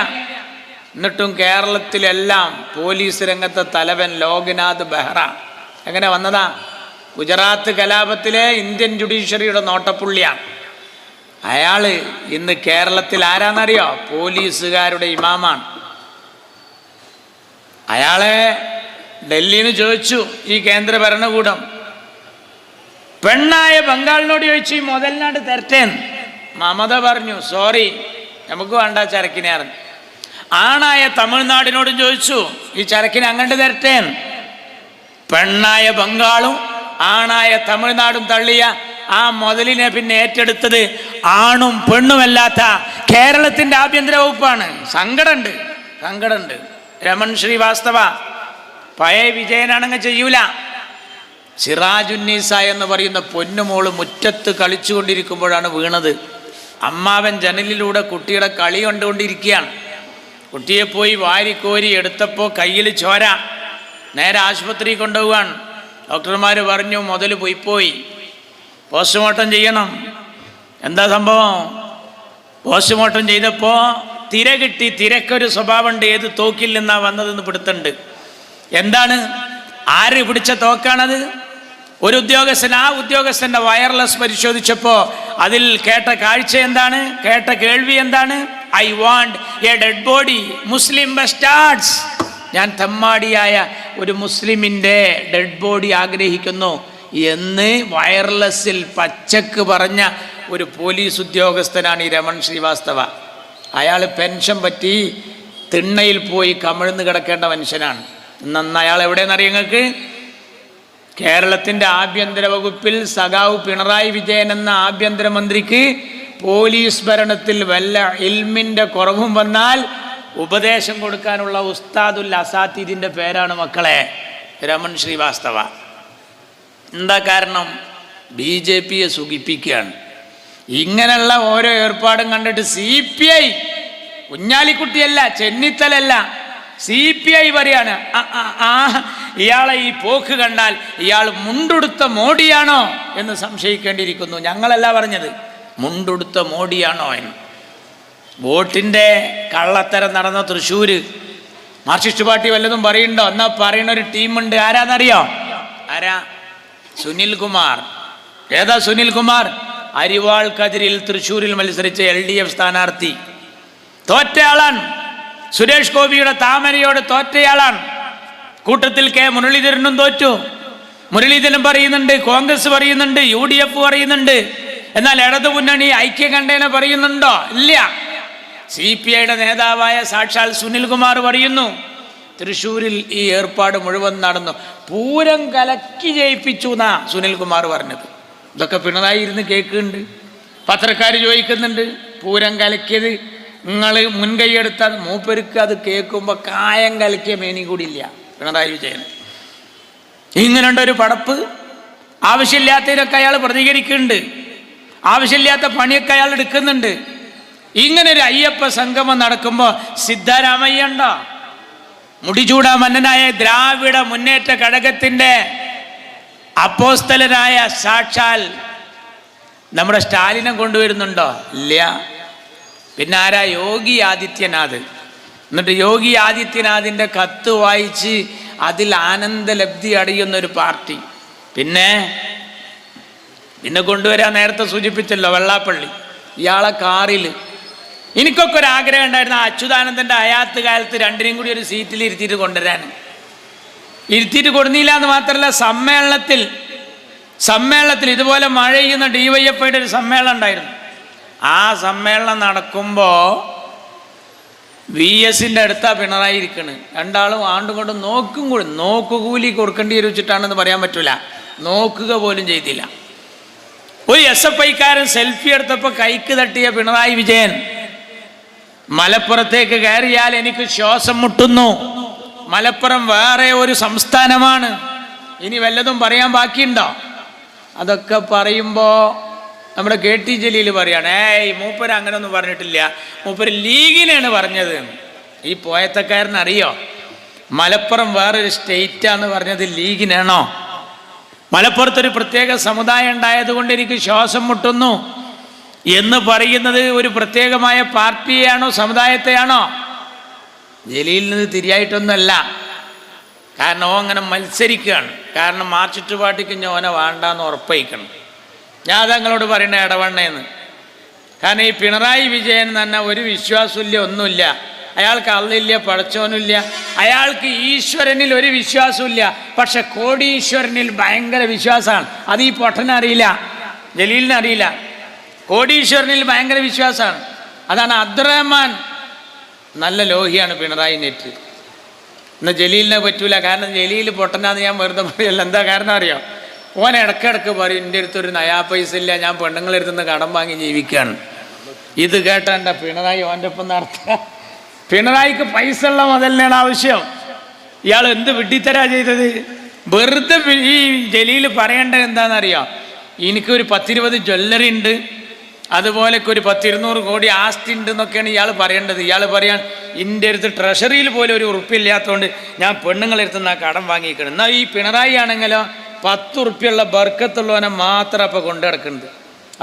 എന്നിട്ടും കേരളത്തിലെല്ലാം പോലീസ് രംഗത്തെ തലവൻ ലോക്നാഥ് ബെഹ്റ. എങ്ങനെ വന്നതാ? ഗുജറാത്ത് കലാപത്തിലെ ഇന്ത്യൻ ജുഡീഷ്യറിയുടെ നോട്ടപ്പുള്ളിയാണ് അയാൾ. ഇന്ന് കേരളത്തിൽ ആരാന്നറിയോ? പോലീസുകാരുടെ ഇമാമാണ്. അയാളെ ഡൽഹിയിൽ നിന്ന് ചോദിച്ചു ഈ കേന്ദ്ര ഭരണകൂടം, പെണ്ണായ ബംഗാളിനോട് ചോദിച്ചു ഈ മുതൽനാട് തരട്ടേന്ന്. മമത പറഞ്ഞു സോറി നമുക്ക് വേണ്ട ചരക്കിനെ അറിഞ്ഞു. ആണായ തമിഴ്നാടിനോടും ചോദിച്ചു ഈ ചരക്കിനെ അങ്ങോട്ട് തരട്ടേന്ന്. പെണ്ണായ ബംഗാളും ആണായ തമിഴ്നാടും തള്ളിയ ആ മുതലിനെ പിന്നെ ഏറ്റെടുത്തത് ആണും പെണ്ണുമല്ലാത്ത കേരളത്തിൻ്റെ ആഭ്യന്തര വകുപ്പാണ്. സങ്കടമുണ്ട്. രമൺ ശ്രീവാസ്തവ പഴയ വിജയനാണെങ്കിൽ ചെയ്യൂല. സിറാജുന്നീസ എന്ന് പറയുന്ന പൊന്നുമോള് മുറ്റത്ത് കളിച്ചുകൊണ്ടിരിക്കുമ്പോഴാണ് വീണത്. അമ്മാവൻ ജനലിലൂടെ കുട്ടിയുടെ കളി കണ്ടുകൊണ്ടിരിക്കുകയാണ്. കുട്ടിയെ പോയി വാരിക്കോരി എടുത്തപ്പോൾ കയ്യിൽ ചോര. നേരെ ആശുപത്രി കൊണ്ടുപോകാൻ ഡോക്ടർമാർ പറഞ്ഞു മുതൽ പോയി പോസ്റ്റ്മോർട്ടം ചെയ്യണം. എന്താ സംഭവം? പോസ്റ്റ്മോർട്ടം ചെയ്തപ്പോൾ തിര കിട്ടി. തിരക്കൊരു സ്വഭാവമുണ്ട്, ഏത് തോക്കിൽ നിന്നാ വന്നതെന്ന് പിടുത്തുണ്ട്. എന്താണ്, ആര് പിടിച്ച തോക്കാണത്? ഒരു ഉദ്യോഗസ്ഥൻ. ആ ഉദ്യോഗസ്ഥൻ്റെ വയർലെസ് പരിശോധിച്ചപ്പോൾ അതിൽ കേട്ട കാഴ്ച എന്താണ്, കേട്ട കേൾവി എന്താണ്? I want a dead body Muslim bastards. ഞാൻ തെമ്മാടിയായ ഒരു മുസ്ലിമിൻ്റെ ഡെഡ് ബോഡി ആഗ്രഹിക്കുന്നു എന്ന് വയർലെസ്സിൽ പച്ചക്ക് പറഞ്ഞ ഒരു പോലീസ് ഉദ്യോഗസ്ഥനാണ് ഈ രമൺ ശ്രീവാസ്തവ. അയാൾ പെൻഷൻ പറ്റി തിണ്ണയിൽ പോയി കമിഴ്ന്ന് കിടക്കേണ്ട മനുഷ്യനാണ്. ഇന്ന് അയാൾ എവിടെയെന്നറിയാം നിങ്ങൾക്ക്? കേരളത്തിൻ്റെ ആഭ്യന്തര വകുപ്പിൽ സഖാവ് പിണറായി വിജയൻ എന്ന ആഭ്യന്തരമന്ത്രിക്ക് പോലീസ് ഭരണത്തിൽ വല്ല ഇൽമിൻ്റെ കുറവും വന്നാൽ ഉപദേശം കൊടുക്കാനുള്ള ഉസ്താദുൽ അസാത്തീദിൻ്റെ പേരാണ് മക്കളെ രമൺ ശ്രീവാസ്തവ. എന്താ കാരണം? BJPയെ സുഖിപ്പിക്കുകയാണ്. ഇങ്ങനെയുള്ള ഓരോ ഏർപ്പാടും കണ്ടിട്ട് CPI, കുഞ്ഞാലിക്കുട്ടിയല്ല, ചെന്നിത്തലല്ല, CPI പറയാണ് ഇയാളെ ഈ പോക്ക് കണ്ടാൽ ഇയാൾ മുണ്ടുടുത്ത മോഡിയാണോ എന്ന് സംശയിക്കേണ്ടിയിരിക്കുന്നു. ഞങ്ങളല്ല പറഞ്ഞത്, മുണ്ടുടുത്ത മോഡിയാണോ എന്ന്. വോട്ടിൻ്റെ കള്ളത്തരം നടന്ന തൃശ്ശൂർ മാർക്സിസ്റ്റ് പാർട്ടി വല്ലതും പറയുന്നുണ്ടോ? എന്നാ പറയുന്ന ഒരു ടീമുണ്ട്. ആരാന്നറിയോ? ആരാ? സുനിൽകുമാർ. ഏതാ സുനിൽകുമാർ? അരിവാൾ കതിരിൽ തൃശ്ശൂരിൽ മത്സരിച്ച LDF സ്ഥാനാർത്ഥി. തോറ്റയാളാണ്. സുരേഷ് ഗോപിയുടെ താമരയോട് തോറ്റയാളാണ്. കൂട്ടത്തിൽ മുരളീധരനും തോറ്റു. മുരളീധരൻ പറയുന്നുണ്ട്, കോൺഗ്രസ് പറയുന്നുണ്ട്, UDF പറയുന്നുണ്ട്. എന്നാൽ ഇടതു മുന്നണി ഐക്യകണ്ഠേന പറയുന്നുണ്ടോ? ഇല്ല. CPIയുടെ നേതാവായ സാക്ഷാൽ സുനിൽകുമാർ പറയുന്നു തൃശ്ശൂരിൽ ഈ ഏർപ്പാട് മുഴുവൻ നടന്നു, പൂരം കലക്കി ജയിപ്പിച്ചു എന്നാ സുനിൽകുമാർ പറഞ്ഞത്. ഇതൊക്കെ പിണറായി ഇരുന്ന് കേൾക്കുന്നുണ്ട്. പത്രക്കാർ ചോദിക്കുന്നുണ്ട് പൂരം കലക്കിയത് നിങ്ങൾ മുൻകൈയെടുത്താൽ. മൂപ്പർക്ക് അത് കേൾക്കുമ്പോൾ കായം കലക്കിയ മേനി കൂടിയില്ല പിണറായി വിജയൻ. ഇങ്ങനെയുണ്ടൊരു പടപ്പ്. ആവശ്യമില്ലാത്തതിനൊക്കെ അയാൾ പ്രതികരിക്കുന്നുണ്ട്, ആവശ്യമില്ലാത്ത പണിയൊക്കെ അയാൾ എടുക്കുന്നുണ്ട്. ഇങ്ങനൊരു അയ്യപ്പ സംഗമം നടക്കുമ്പോൾ സിദ്ധരാമയ്യ ഉണ്ടോ? മുടിചൂടാ മന്നനായ ദ്രാവിഡ മുന്നേറ്റ ഘടകത്തിൻ്റെ അപ്പോസ്തലനായ സാക്ഷാൽ നമ്മുടെ സ്റ്റാലിനെ കൊണ്ടുവരുന്നുണ്ടോ? ഇല്ല. പിന്നെ ആരാ? യോഗി ആദിത്യനാഥ്. എന്നിട്ട് യോഗി ആദിത്യനാഥിൻ്റെ കത്ത് വായിച്ച് അതിൽ ആനന്ദലബ്ധി അടയുന്നൊരു പാർട്ടി. പിന്നെ കൊണ്ടുവരാൻ നേരത്തെ സൂചിപ്പിച്ചല്ലോ വെള്ളാപ്പള്ളി. ഇയാളെ കാറിൽ എനിക്കൊക്കെ ഒരു ആഗ്രഹം ഉണ്ടായിരുന്നു, അച്യുതാനന്ദൻ്റെ ഹയാത്ത് കാലത്ത് രണ്ടിനെയും കൂടി ഒരു സീറ്റിൽ ഇരുത്തിയിട്ട് കൊണ്ടുവരാൻ. ഇരുത്തിയിട്ട് കൊടുന്നില്ല എന്ന് മാത്രമല്ല, സമ്മേളനത്തിൽ ഇതുപോലെ മഴ ചെയ്യുന്ന DYFIയുടെ ഒരു സമ്മേളനം ഉണ്ടായിരുന്നു. ആ സമ്മേളനം നടക്കുമ്പോൾ VSന്റെ അടുത്താണ് പിണറായി ഇരിക്കണ്. രണ്ടാളും ആണ്ടും കൊണ്ടും നോക്കുകൂലി കൊടുക്കേണ്ടി വെച്ചിട്ടാണെന്ന് പറയാൻ പറ്റൂല, നോക്കുക പോലും ചെയ്തില്ല. ഒരു SFIക്കാരൻ സെൽഫി എടുത്തപ്പോൾ കൈക്ക് തട്ടിയ പിണറായി വിജയൻ മലപ്പുറത്തേക്ക് കയറിയാൽ എനിക്ക് ശ്വാസം മുട്ടുന്നു, മലപ്പുറം വേറെ ഒരു സംസ്ഥാനമാണ്, ഇനി വല്ലതും പറയാൻ ബാക്കിയുണ്ടോ? അതൊക്കെ പറയുമ്പോൾ നമ്മുടെ KT ജലീൽ പറയാണ്, മൂപ്പര് അങ്ങനെ ഒന്നും പറഞ്ഞിട്ടില്ല, മൂപ്പര് ലീഗിനാണ് പറഞ്ഞത്. ഈ പോയത്തക്കാരനറിയോ മലപ്പുറം വേറൊരു സ്റ്റേറ്റാന്ന് പറഞ്ഞത് ലീഗിനാണോ? മലപ്പുറത്തൊരു പ്രത്യേക സമുദായം ഉണ്ടായതുകൊണ്ട് എനിക്ക് ശ്വാസം മുട്ടുന്നു എന്ന് പറയുന്നത് ഒരു പ്രത്യേകമായ പാർട്ടിയെയാണോ സമുദായത്തെയാണോ? ജലീലിന് തിരിയായിട്ടൊന്നുമല്ല. കാരണം ഓ അങ്ങനെ മത്സരിക്കുകയാണ്. കാരണം മാർച്ചിട്ട് പാർട്ടിക്ക് ഓനെ വേണ്ടാന്ന് ഉറപ്പയിക്കണം. ഞാൻ അതങ്ങളോട് പറയണ ഇടവണ്ണേന്ന്. കാരണം ഈ പിണറായി വിജയൻ തന്നെ ഒരു വിശ്വാസമില്ല, ഒന്നുമില്ല. അയാൾക്ക് അള്ളില്ല, പടച്ചോനില്ല, അയാൾക്ക് ഈശ്വരനിൽ ഒരു വിശ്വാസമില്ല. പക്ഷെ കോടീശ്വരനിൽ ഭയങ്കര വിശ്വാസമാണ്. അത് ഈ പൊട്ടനറിയില്ല, ജലീലിനറിയില്ല. കോടീശ്വരനിൽ ഭയങ്കര വിശ്വാസമാണ്. അതാണ് അബ്ദുറഹ്മാൻ. നല്ല ലോഹിയാണ് പിണറായി നെറ്റ്. എന്നാൽ ജലീലിനെ പറ്റൂല. കാരണം ജലീൽ പൊട്ടനാന്ന് ഞാൻ വെറുതെ പറയല്ല. എന്താ കാരണം അറിയോ? ഓൻ ഇടയ്ക്കിടയ്ക്ക് പറയും എൻ്റെ അടുത്തൊരു നയാ പൈസ ഇല്ല, ഞാൻ പെണ്ണുങ്ങളെടുത്തുനിന്ന് കടം വാങ്ങി ജീവിക്കുകയാണ്. ഇത് കേട്ടണ്ട പിണറായി ഓൻ്റെ ഒപ്പം നടത്തുക. പിണറായിക്ക് പൈസ ഉള്ള മുതലിനാണ് ആവശ്യം. ഇയാൾ എന്ത് വിഡ്ഢിത്തരാ ചെയ്തത്? വെറുതെ ഈ ജലീൽ പറയേണ്ടത് എന്താണെന്നറിയോ? എനിക്കൊരു 10-20 ജ്വല്ലറി ഉണ്ട്, അതുപോലെ ഒരു 10-200 കോടി ആസ്തി ഉണ്ട് എന്നൊക്കെയാണ് ഇയാൾ പറയേണ്ടത്. ഇയാൾ പറയാൻ എൻ്റെ അടുത്ത് ട്രഷറിയിൽ പോലും ഒരു ഉറുപ്പില്ലാത്തതുകൊണ്ട് ഞാൻ പെണ്ണുങ്ങളെടുത്തുനിന്ന് ആ കടം വാങ്ങിക്കണം. എന്നാൽ ഈ പിണറായി ആണെങ്കിലോ 10 ഉറുപ്പ്യുള്ള ബർക്കത്തുള്ളവനെ മാത്രം അപ്പോൾ കൊണ്ടു കിടക്കുന്നത്.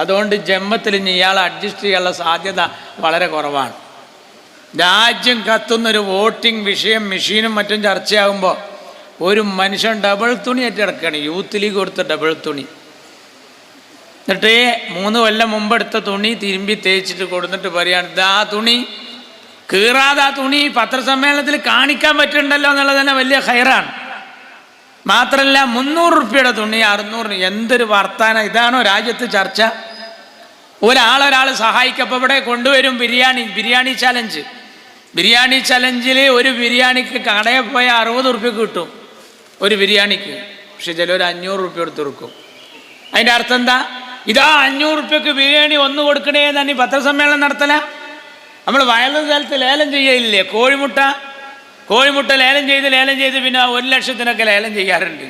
അതുകൊണ്ട് ജന്മത്തിൽ ഇയാൾ അഡ്ജസ്റ്റ് ചെയ്യാനുള്ള സാധ്യത വളരെ കുറവാണ്. രാജ്യം കത്തുന്നൊരു വോട്ടിംഗ് വിഷയം മെഷീനും മറ്റും ചർച്ചയാകുമ്പോൾ ഒരു മനുഷ്യൻ ഡബിൾ തുണി ഏറ്റെടുക്കുകയാണ്. യൂത്ത് ലീഗ് കൊടുത്ത ഡബിൾ തുണി. എന്നിട്ട് 3 കൊല്ലം മുമ്പ് എടുത്ത തുണി തിരുമ്പി തേച്ചിട്ട് കൊടുത്തിട്ട് പറയാണ്, ഇതാ തുണി കീറാതെ ആ തുണി പത്രസമ്മേളനത്തിൽ കാണിക്കാൻ പറ്റുന്നുണ്ടല്ലോ എന്നുള്ളത് തന്നെ വലിയ ഹൈറാണ്. മാത്രമല്ല 300 ഉറുപ്പ്യയുടെ തുണി 600. എന്തൊരു വർത്താനം! ഇതാണോ രാജ്യത്ത് ചർച്ച? ഒരാൾ സഹായിക്കപ്പോൾ ഇവിടെ കൊണ്ടുവരും ബിരിയാണി ചലഞ്ച്. ബിരിയാണി ചലഞ്ചിൽ ഒരു ബിരിയാണിക്ക് കടയിൽ പോയാൽ 60 ഉറുപ്പ്യക്ക് കിട്ടും ഒരു ബിരിയാണിക്ക്. പക്ഷെ ചിലർ 500 ഉറുപ്പ്യ എടുത്ത് കൊടുക്കും. അതിൻ്റെ അർത്ഥം എന്താ? ഇതാ 500 ഉറുപ്പ്യക്ക് ബിരിയാണി ഒന്ന് കൊടുക്കണേ എന്നാണ് ഈ പത്രസമ്മേളനം നടത്തല. നമ്മൾ വയലുന്ന സ്ഥലത്ത് ലേലം ചെയ്യലില്ലേ? കോഴിമുട്ട ലേലം ചെയ്ത് പിന്നെ 1 ലക്ഷത്തിനൊക്കെ ലേലം ചെയ്യാറുണ്ട്.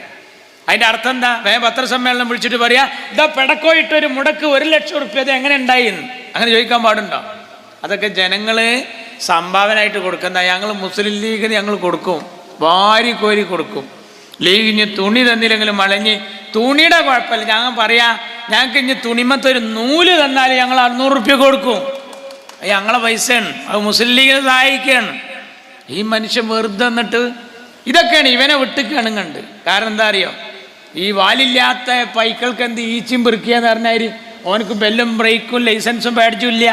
അതിൻ്റെ അർത്ഥം എന്താ? പത്രസമ്മേളനം വിളിച്ചിട്ട് പറയാ, ഇതാ പെടക്കോയിട്ടൊരു മുടക്ക് 1 ലക്ഷം ഉറുപ്പ്യ, അത് എങ്ങനെ ഉണ്ടായിന്ന് അങ്ങനെ ചോദിക്കാൻ പാടുണ്ടോ? അതൊക്കെ ജനങ്ങൾ സംഭാവനയായിട്ട് കൊടുക്കുന്ന. ഞങ്ങൾ മുസ്ലിം ലീഗിന് ഞങ്ങൾ കൊടുക്കും, വാരി കോരി കൊടുക്കും. ലീഗിന് തുണി തന്നില്ലെങ്കിലും വളഞ്ഞ് തുണിയുടെ കുഴപ്പമില്ല. ഞങ്ങൾ പറയാ, ഞങ്ങൾക്ക് ഇനി തുണിമത്തൊരു നൂല് തന്നാൽ ഞങ്ങൾ 600 ഉറുപ്പ്യ കൊടുക്കും. ഞങ്ങളെ പൈസയാണ്, അത് മുസ്ലിം ലീഗിനെ സഹായിക്കുകയാണ്. ഈ മനുഷ്യൻ വെറുതെ എന്നിട്ട് ഇതൊക്കെയാണ് ഇവനെ വിട്ടിക്കാണ് കണ്ട്. കാരണം എന്താ അറിയോ? ഈ വാലില്ലാത്ത പൈക്കൾക്ക് എന്ത് ഈച്ചും പെറുക്കിയെന്ന് പറഞ്ഞാൽ ഓനക്ക് ബെല്ലും ബ്രേക്കും ലൈസൻസും പേടിച്ചും ഇല്ല.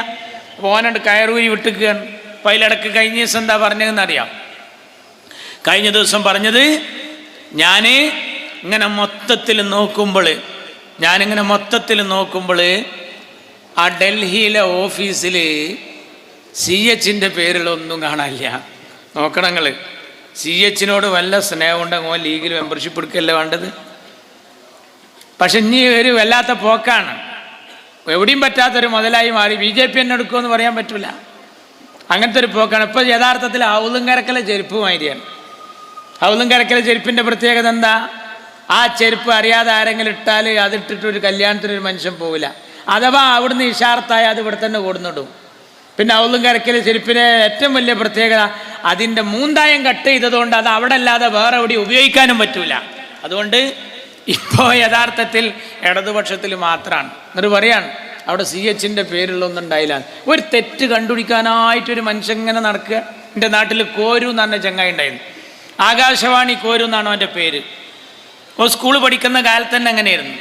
അപ്പോൾ ഓനുണ്ട് കയറൂരി വിട്ടിക്കുകയാണ്. അപ്പോൾ അതിലിടക്ക് കഴിഞ്ഞ ദിവസം എന്താ പറഞ്ഞതെന്ന് അറിയാം? കഴിഞ്ഞ ദിവസം പറഞ്ഞത്, ഞാനിങ്ങനെ മൊത്തത്തിൽ നോക്കുമ്പോൾ ആ ഡൽഹിയിലെ ഓഫീസിൽ CHൻ്റെ പേരിലൊന്നും കാണാനില്ല. നോക്കണങ്ങൾ. CHനോട് വല്ല സ്നേഹം ഉണ്ടെങ്കിൽ ഓൻ ലീഗിൽ മെമ്പർഷിപ്പ് എടുക്കല്ലേ വേണ്ടത്. പക്ഷെ ഇനി ഒരു വല്ലാത്ത പോക്കാണ്. എവിടെയും പറ്റാത്തൊരു മുതലായി മാറി. BJP എന്നെ എടുക്കുമെന്ന് പറയാൻ പറ്റില്ല. അങ്ങനത്തെ ഒരു പോക്കാണ്. ഇപ്പോൾ യഥാർത്ഥത്തിൽ ഔലുംകരക്കലെ ചെരുപ്പ് മാതിരിയാണ്. ഔലുംകരക്കലെ ചെരുപ്പിൻ്റെ പ്രത്യേകത എന്താ? ആ ചെരുപ്പ് അറിയാതെ ആരെങ്കിലും ഇട്ടാൽ അതിട്ടിട്ടൊരു കല്യാണത്തിനൊരു മനുഷ്യൻ പോവില്ല. അഥവാ അവിടുന്ന് ഇഷാർത്തായ അത് ഇവിടെ തന്നെ കൊടുന്നിടും. പിന്നെ ഔലുംകരക്കലെ ചെരുപ്പിൻ്റെ ഏറ്റവും വലിയ പ്രത്യേകത അതിൻ്റെ മൂന്തായം കട്ട് ചെയ്തതുകൊണ്ട് അത് അവിടെ അല്ലാതെ വേറെ എവിടെയും ഉപയോഗിക്കാനും പറ്റൂല. അതുകൊണ്ട് ഇപ്പോൾ യഥാർത്ഥത്തിൽ ഇടതുപക്ഷത്തിൽ മാത്രമാണ്. എന്നിട്ട് പറയാണ് അവിടെ CHൻ്റെ പേരിലൊന്നും ഉണ്ടായില്ല. ഒരു തെറ്റ് കണ്ടുപിടിക്കാനായിട്ടൊരു മനുഷ്യൻ ഇങ്ങനെ നടക്കുക. എൻ്റെ നാട്ടിൽ കോരു എന്ന് പറഞ്ഞ ചങ്ങായി ഉണ്ടായിരുന്നു. ആകാശവാണി കോരു എന്നാണ് അവൻ്റെ പേര്. അപ്പോൾ സ്കൂൾ പഠിക്കുന്ന കാലത്ത് തന്നെ അങ്ങനെയായിരുന്നു.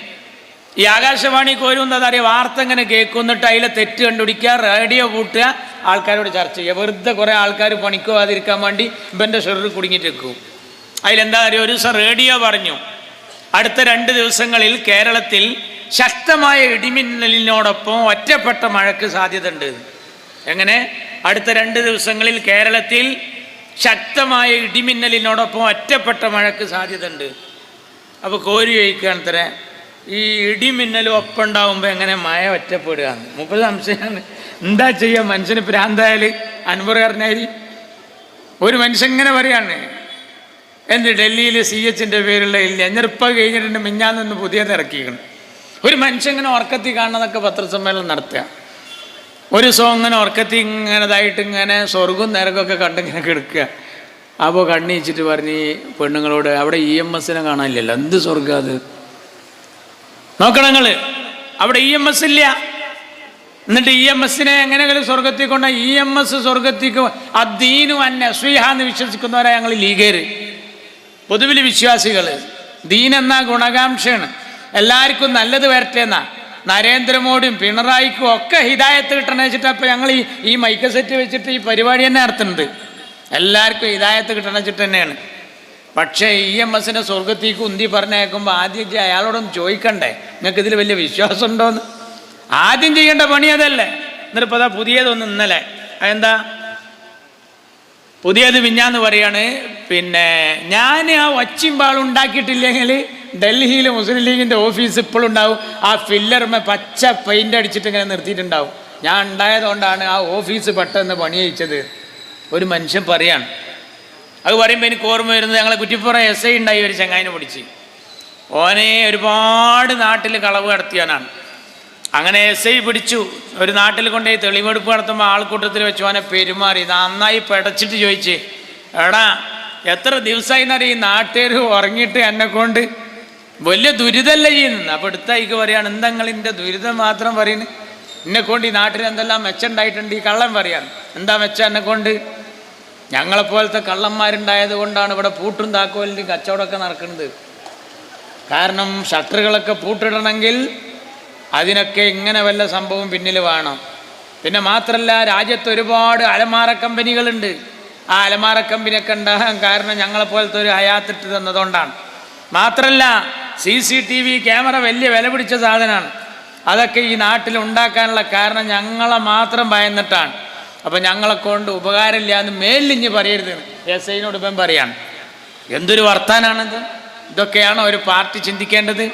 ഈ ആകാശവാണി കോരു എന്താ പറയുക, വാർത്ത ഇങ്ങനെ കേൾക്കുന്നിട്ട് അതിലെ തെറ്റ് കണ്ടുപിടിക്കുക, റേഡിയോ കൂട്ടുക, ആൾക്കാരോട് ചർച്ച ചെയ്യുക. വെറുതെ കുറേ ആൾക്കാർ പണിക്ക് പോകാതിരിക്കാൻ വേണ്ടി ഇവൻ്റെ ഷെറിൽ കുടുങ്ങിയിട്ട് വെക്കും. അതിലെന്താ അറിയോ, ഒരു ദിവസം റേഡിയോ പറഞ്ഞു അടുത്ത 2 ദിവസങ്ങളിൽ കേരളത്തിൽ ശക്തമായ ഇടിമിന്നലിനോടൊപ്പം ഒറ്റപ്പെട്ട മഴയ്ക്ക് സാധ്യതയുണ്ട്. എങ്ങനെ? അടുത്ത 2 ദിവസങ്ങളിൽ കേരളത്തിൽ ശക്തമായ ഇടിമിന്നലിനോടൊപ്പം ഒറ്റപ്പെട്ട മഴയ്ക്ക് സാധ്യതയുണ്ട്. അപ്പോൾ കോരി ചോദിക്കുകയാണ് ഇത്ര, ഈ ഇടിമിന്നലും ഒപ്പം ഉണ്ടാവുമ്പോൾ എങ്ങനെ മഴ ഒറ്റപ്പെടുകയാണ്? 30 സംശയമാണ്. എന്താ ചെയ്യുക, മനുഷ്യന് ഭ്രാന്തായാൽ അൻവർ പറഞ്ഞാൽ ഒരു മനുഷ്യൻ ഇങ്ങനെ പറയാണ്, എന്ത് ഡൽഹിയിൽ CHൻ്റെ പേരുള്ള ഇല്ല എന്നിപ്പോൾ കഴിഞ്ഞിട്ടുണ്ട്, മിഞ്ഞാന്നൊന്ന് പുതിയത് ഇറക്കിക്കണം. ഒരു മനുഷ്യൻ ഇങ്ങനെ ഉറക്കത്തി കാണുന്നതൊക്കെ പത്രസമ്മേളനം നടത്തുക, ഒരു സോങ് ഇങ്ങനെ ഉറക്കത്തി ഇങ്ങനെതായിട്ട് ഇങ്ങനെ സ്വർഗവും നരകമൊക്കെ കണ്ടിങ്ങനെ കിടക്കുക. അപ്പോൾ കണ്ണീച്ചിട്ട് പറഞ്ഞ് പെണ്ണുങ്ങളോട്, അവിടെ EMSനെ കാണാനില്ലല്ലോ, എന്ത് സ്വർഗം അത് നോക്കണം നിങ്ങൾ, അവിടെ EMS ഇല്ല. എന്നിട്ട് EMSനെ എങ്ങനെയെങ്കിലും സ്വർഗത്തിൽ കൊണ്ട EMS സ്വർഗത്തേക്ക് അദ്ദീനു അന്നസ്വീഹ എന്ന് വിശ്വസിക്കുന്നവരാ ഞങ്ങൾ ലീഗേര്, പൊതുവിൽ വിശ്വാസികൾ. ദീൻ എന്നാ ഗുണകാംക്ഷയാണ്, എല്ലാവർക്കും നല്ലത് വരട്ടെ എന്നാ. നരേന്ദ്രമോദിയും പിണറായിക്കും ഒക്കെ ഹിദായത്ത് കിട്ടണമെന്ന് വെച്ചിട്ട് അപ്പോൾ ഞങ്ങൾ ഈ മൈക്ക് സെറ്റ് വെച്ചിട്ട് ഈ പരിപാടി തന്നെ നടത്തുന്നുണ്ട്. എല്ലാവർക്കും ഹിദായത്ത് കിട്ടണമെന്ന് വെച്ചിട്ട് തന്നെയാണ്. പക്ഷേ EMSനെ സ്വർഗത്തേക്ക് ഉന്തി പറഞ്ഞേക്കുമ്പോൾ ആദ്യം അയാളോടൊന്നും ചോദിക്കണ്ടേ, നിങ്ങൾക്ക് ഇതിൽ വലിയ വിശ്വാസം ഉണ്ടോയെന്ന്? ആദ്യം ചെയ്യേണ്ട പണി അതല്ലേ. എന്നിട്ടിപ്പോൾ അതാ പുതിയതൊന്ന് ഇന്നലെ, അതെന്താ പുതിയത് മിഞ്ഞാന്ന് പറയാണ്, പിന്നെ ഞാൻ ആ ഒച്ചിമ്പാളും ഉണ്ടാക്കിയിട്ടില്ലെങ്കിൽ ഡൽഹിയിൽ മുസ്ലിം ലീഗിൻ്റെ ഓഫീസ് ഇപ്പോഴും ഉണ്ടാവും, ആ ഫില്ലർമേ പച്ച പെയിൻ്റ് അടിച്ചിട്ട് ഇങ്ങനെ നിർത്തിയിട്ടുണ്ടാവും, ഞാൻ ഉണ്ടായതുകൊണ്ടാണ് ആ ഓഫീസ് പെട്ടെന്ന് പണിയിച്ചത്. ഒരു മനുഷ്യൻ പറയാണ്. അത് പറയുമ്പോൾ എനിക്ക് ഓർമ്മ വരുന്നത്, ഞങ്ങളെ കുറ്റിപ്പുറം SI ഉണ്ടായി, ഒരു ചങ്ങായിനെ പിടിച്ച്, ഓനെ ഒരുപാട് നാട്ടിൽ കളവ് നടത്തിയാനാണ്. അങ്ങനെ SI പിടിച്ചു, ഒരു നാട്ടിൽ കൊണ്ടുപോയി തെളിവെടുപ്പ് നടത്തുമ്പോൾ ആൾക്കൂട്ടത്തിൽ വെച്ച് ഓനെ പെരുമാറി നന്നായി പടച്ചിട്ട് ചോദിച്ച്, എടാ എത്ര ദിവസമായി എന്നറിയ ഈ നാട്ടുകാർ ഉറങ്ങിയിട്ട് എന്നെ കൊണ്ട് വലിയ ദുരിതമല്ല ചെയ്യുന്നത്. അപ്പോൾ എടുത്തായിക്ക് പറയാണ്, എന്താ നിങ്ങളിൻ്റെ ദുരിതം മാത്രം പറയുന്നത്, എന്നെക്കൊണ്ട് ഈ നാട്ടിൽ എന്തെല്ലാം മെച്ചമുണ്ടായിട്ടുണ്ട്, ഈ കള്ളം പറയാണ്. എന്താ മെച്ചം എന്നെക്കൊണ്ട്? ഞങ്ങളെപ്പോലത്തെ കള്ളന്മാരുണ്ടായത് കൊണ്ടാണ് ഇവിടെ പൂട്ടും താക്കോലിൻ്റെയും കച്ചവടമൊക്കെ നടക്കുന്നത്. കാരണം ഷട്ടറുകളൊക്കെ പൂട്ടിടണമെങ്കിൽ അതിനൊക്കെ ഇങ്ങനെ വല്ല സംഭവം പിന്നിൽ വേണം. പിന്നെ മാത്രമല്ല, രാജ്യത്ത് ഒരുപാട് അലമാര കമ്പനികളുണ്ട്. ആ അലമാര കമ്പനിയൊക്കെ ഉണ്ടാകാൻ കാരണം ഞങ്ങളെപ്പോലത്തെ ഒരു ഹയാത്തിട്ട് തന്നതുകൊണ്ടാണ്. മാത്രമല്ല CCTV ക്യാമറ വലിയ വില പിടിച്ച സാധനമാണ്. അതൊക്കെ ഈ നാട്ടിൽ ഉണ്ടാക്കാനുള്ള കാരണം ഞങ്ങളെ മാത്രം ഭയന്നിട്ടാണ്. അപ്പം ഞങ്ങളെ കൊണ്ട് ഉപകാരമില്ല എന്ന് മേലിഞ്ഞ് പറയരുത് SIനോട് ഇപ്പം പറയാണ്. എന്തൊരു വർത്താനാണിത്? ഇതൊക്കെയാണോ ഒരു പാർട്ടി ചിന്തിക്കേണ്ടത്?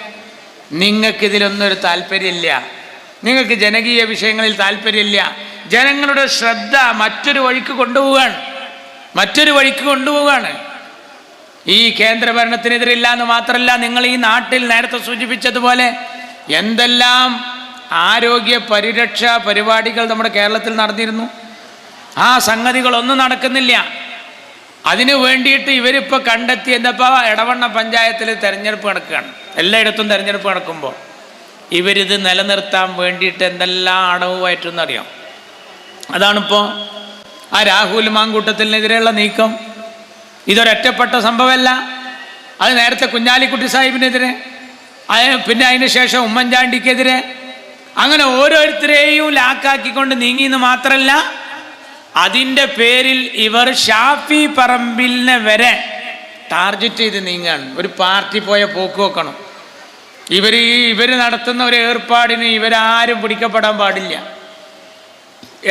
നിങ്ങൾക്കിതിലൊന്നും ഒരു താല്പര്യമില്ല, നിങ്ങൾക്ക് ജനകീയ വിഷയങ്ങളിൽ താല്പര്യമില്ല. ജനങ്ങളുടെ ശ്രദ്ധ മറ്റൊരു വഴിക്ക് കൊണ്ടുപോവുകയാണ്. ഈ കേന്ദ്ര ഭരണത്തിനെതിരില്ല എന്ന് മാത്രമല്ല, നിങ്ങൾ ഈ നാട്ടിൽ നേരത്തെ സൂചിപ്പിച്ചതുപോലെ എന്തെല്ലാം ആരോഗ്യ പരിരക്ഷാ പരിപാടികൾ നമ്മുടെ കേരളത്തിൽ നടന്നിരുന്നു. ആ സംഗതികളൊന്നും നടക്കുന്നില്ല. അതിനു വേണ്ടിയിട്ട് ഇവരിപ്പോൾ കണ്ടെത്തി എന്തപ്പോൾ എടവണ്ണ പഞ്ചായത്തിൽ തെരഞ്ഞെടുപ്പ് നടക്കുകയാണ്. എല്ലായിടത്തും തെരഞ്ഞെടുപ്പ് നടക്കുമ്പോൾ ഇവരിത് നിലനിർത്താൻ വേണ്ടിയിട്ട് എന്തെല്ലാം അടവുമായിട്ടെന്നറിയാം. അതാണിപ്പോൾ ആ രാഹുൽ മാങ്കൂട്ടത്തിനെതിരെയുള്ള നീക്കം. ഇതൊരൊറ്റപ്പെട്ട സംഭവമല്ല. അത് നേരത്തെ കുഞ്ഞാലിക്കുട്ടി സാഹിബിനെതിരെ, പിന്നെ അതിന് ശേഷം ഉമ്മൻചാണ്ടിക്കെതിരെ, അങ്ങനെ ഓരോരുത്തരെയും ലാക്കാക്കിക്കൊണ്ട് നീങ്ങിയെന്ന് മാത്രമല്ല, അതിൻ്റെ പേരിൽ ഇവർ ഷാഫി പറമ്പിലിനെ വരെ ടാർഗറ്റ് ചെയ്ത് നീങ്ങാണ്. ഒരു പാർട്ടി പോയ പോക്ക് വെക്കണം. ഇവർ നടത്തുന്ന ഒരു ഏർപ്പാടിന് ഇവരാരും പിടിക്കപ്പെടാൻ പാടില്ല.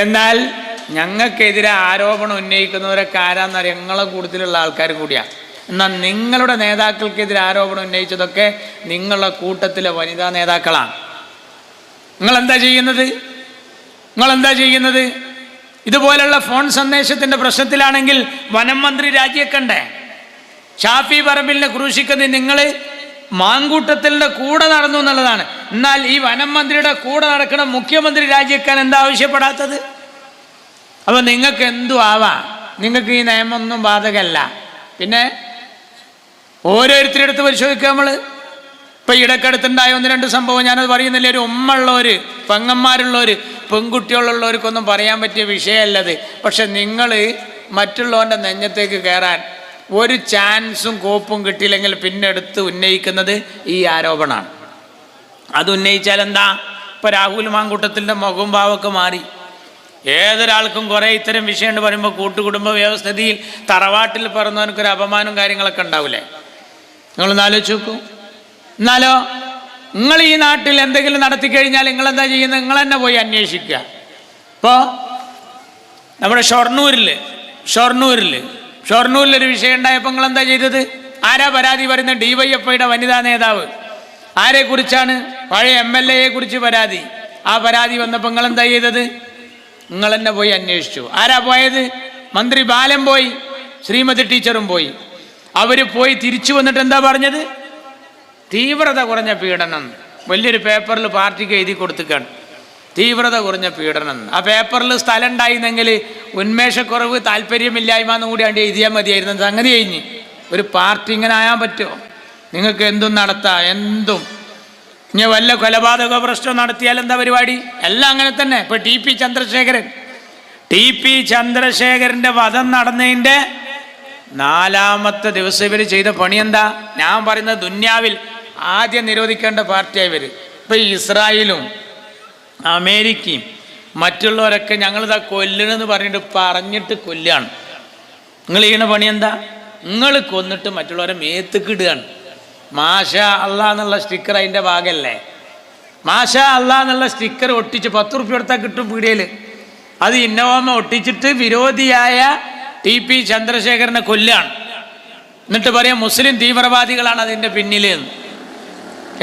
എന്നാൽ ഞങ്ങൾക്കെതിരെ ആരോപണം ഉന്നയിക്കുന്നവരൊക്കെ ആരാന്നറിയാം, ഞങ്ങളെ കൂട്ടത്തിലുള്ള ആൾക്കാരും കൂടിയാണ്. എന്നാൽ നിങ്ങളുടെ നേതാക്കൾക്കെതിരെ ആരോപണം ഉന്നയിച്ചതൊക്കെ നിങ്ങളുടെ കൂട്ടത്തിലെ വനിതാ നേതാക്കളാണ്. നിങ്ങളെന്താ ചെയ്യുന്നത്? ഇതുപോലുള്ള ഫോൺ സന്ദേശത്തിൻ്റെ പ്രശ്നത്തിലാണെങ്കിൽ വനം മന്ത്രി രാജിവെക്കണ്ടേ? ഷാഫി പറമ്പിലിനെ ക്രൂശിക്കുന്നത് നിങ്ങൾ മാങ്കൂട്ടത്തിൻ്റെ കൂടെ നടന്നു എന്നുള്ളതാണ്. എന്നാൽ ഈ വനം മന്ത്രിയുടെ കൂടെ നടക്കണം മുഖ്യമന്ത്രി രാജിവെക്കാൻ എന്താ ആവശ്യപ്പെടാത്തത്? അപ്പോൾ നിങ്ങൾക്ക് എന്തു ആവാം, നിങ്ങൾക്ക് ഈ നിയമമൊന്നും ബാധകമല്ല. പിന്നെ ഓരോരുത്തരുടെ അടുത്ത് പരിശോധിക്കുക. നമ്മൾ ഇപ്പം ഇടയ്ക്കടുത്തുണ്ടായ 1-2 സംഭവം ഞാനത് പറയുന്നില്ല. ഒരു ഉമ്മയുള്ളവർ, പെങ്ങന്മാരുള്ളവർ, പെൺകുട്ടികളുള്ളവർക്കൊന്നും പറയാൻ പറ്റിയ വിഷയമല്ലത്. പക്ഷെ നിങ്ങൾ മറ്റുള്ളവൻ്റെ നെഞ്ഞത്തേക്ക് കയറാൻ ഒരു ചാൻസും കോപ്പും കിട്ടിയില്ലെങ്കിൽ പിന്നെ എടുത്ത് ഉന്നയിക്കുന്നത് ഈ ആരോപണമാണ്. അത് ഉന്നയിച്ചാൽ എന്താ? ഇപ്പോൾ രാഹുൽ മാങ്കൂട്ടത്തിൻ്റെ മുഖം ഭാവമൊക്കെ മാറി. ഏതൊരാൾക്കും കുറേ ഇത്തരം വിഷയമുണ്ട് പറയുമ്പോൾ കൂട്ടുകുടുംബ വ്യവസ്ഥിതിയിൽ തറവാട്ടിൽ പറഞ്ഞവനക്കൊരു അപമാനവും കാര്യങ്ങളൊക്കെ ഉണ്ടാവില്ലേ? നിങ്ങളൊന്ന് ആലോചിച്ച് നോക്കൂ. എന്നാലോ നിങ്ങൾ ഈ നാട്ടിൽ എന്തെങ്കിലും നടത്തിക്കഴിഞ്ഞാൽ നിങ്ങളെന്താ ചെയ്യുന്നത്? നിങ്ങൾ തന്നെ പോയി അന്വേഷിക്കുക. ഇപ്പോൾ നമ്മുടെ ഷൊർണൂരിലൊരു വിഷയം ഉണ്ടായപ്പോൾ നിങ്ങളെന്താ ചെയ്തത്? ആരാ പരാതി പറയുന്നത്? DYFIയുടെ വനിതാ നേതാവ്. ആരെക്കുറിച്ചാണ്? പഴയ MLA കുറിച്ച് പരാതി. ആ പരാതി വന്നപ്പോൾ നിങ്ങളെന്താ ചെയ്തത്? നിങ്ങൾ തന്നെ പോയി അന്വേഷിച്ചു. ആരാ പോയത്? മന്ത്രി ബാലൻ പോയി, ശ്രീമതി ടീച്ചറും പോയി. അവർ പോയി തിരിച്ചു വന്നിട്ട് എന്താ പറഞ്ഞത്? തീവ്രത കുറഞ്ഞ പീഡനം. വലിയൊരു പേപ്പറിൽ പാർട്ടിക്ക് എഴുതി കൊടുത്തിക്കാണ്, തീവ്രത കുറഞ്ഞ പീഡനം. ആ പേപ്പറിൽ സ്ഥലം ഉണ്ടായിരുന്നെങ്കിൽ ഉന്മേഷക്കുറവ്, താല്പര്യമില്ലായ്മ എന്നും കൂടി അവിടെ എഴുതിയാൽ മതിയായിരുന്നു. സംഗതി കഴിഞ്ഞ്. ഒരു പാർട്ടി ഇങ്ങനെ ആയാൻ പറ്റുമോ? നിങ്ങൾക്ക് എന്തും നടത്താം, എന്തും. ഇനി വല്ല കൊലപാതക പ്രശ്നം നടത്തിയാൽ എന്താ പരിപാടി? എല്ലാം അങ്ങനെ തന്നെ. ഇപ്പൊ TP ചന്ദ്രശേഖരന്റെ വധം നടന്നതിൻ്റെ 4ാമത്തെ ദിവസം ഇവർ ചെയ്ത പണി എന്താ? ഞാൻ പറയുന്നത് ദുന്യാവിൽ ആദ്യം നിരോധിക്കേണ്ട പാർട്ടിയായി ഇവർ. ഇപ്പൊ ഇസ്രായേലും അമേരിക്കയും മറ്റുള്ളവരൊക്കെ ഞങ്ങളിതാ കൊല്ലണമെന്ന് പറഞ്ഞിട്ട് കൊല്ലുകയാണ്. നിങ്ങൾ ചെയ്യുന്ന പണി എന്താ? നിങ്ങൾ കൊന്നിട്ട് മറ്റുള്ളവരെ മേത്തുക്കിടുകയാണ്. മാഷാ അള്ളാ എന്നുള്ള സ്റ്റിക്കർ അതിൻ്റെ ഭാഗമല്ലേ? മാഷാ അള്ളാ എന്നുള്ള സ്റ്റിക്കർ ഒട്ടിച്ച് 10 റുപ്യ കൊടുത്താൽ കിട്ടും പീടികയിൽ. അത് ഇന്നോവ ഒട്ടിച്ചിട്ട് വിരോധിയായ TP ചന്ദ്രശേഖരനെ കൊല്ലുകയാണ്. എന്നിട്ട് പറയാം മുസ്ലിം തീവ്രവാദികളാണ് അതിൻ്റെ പിന്നിൽ.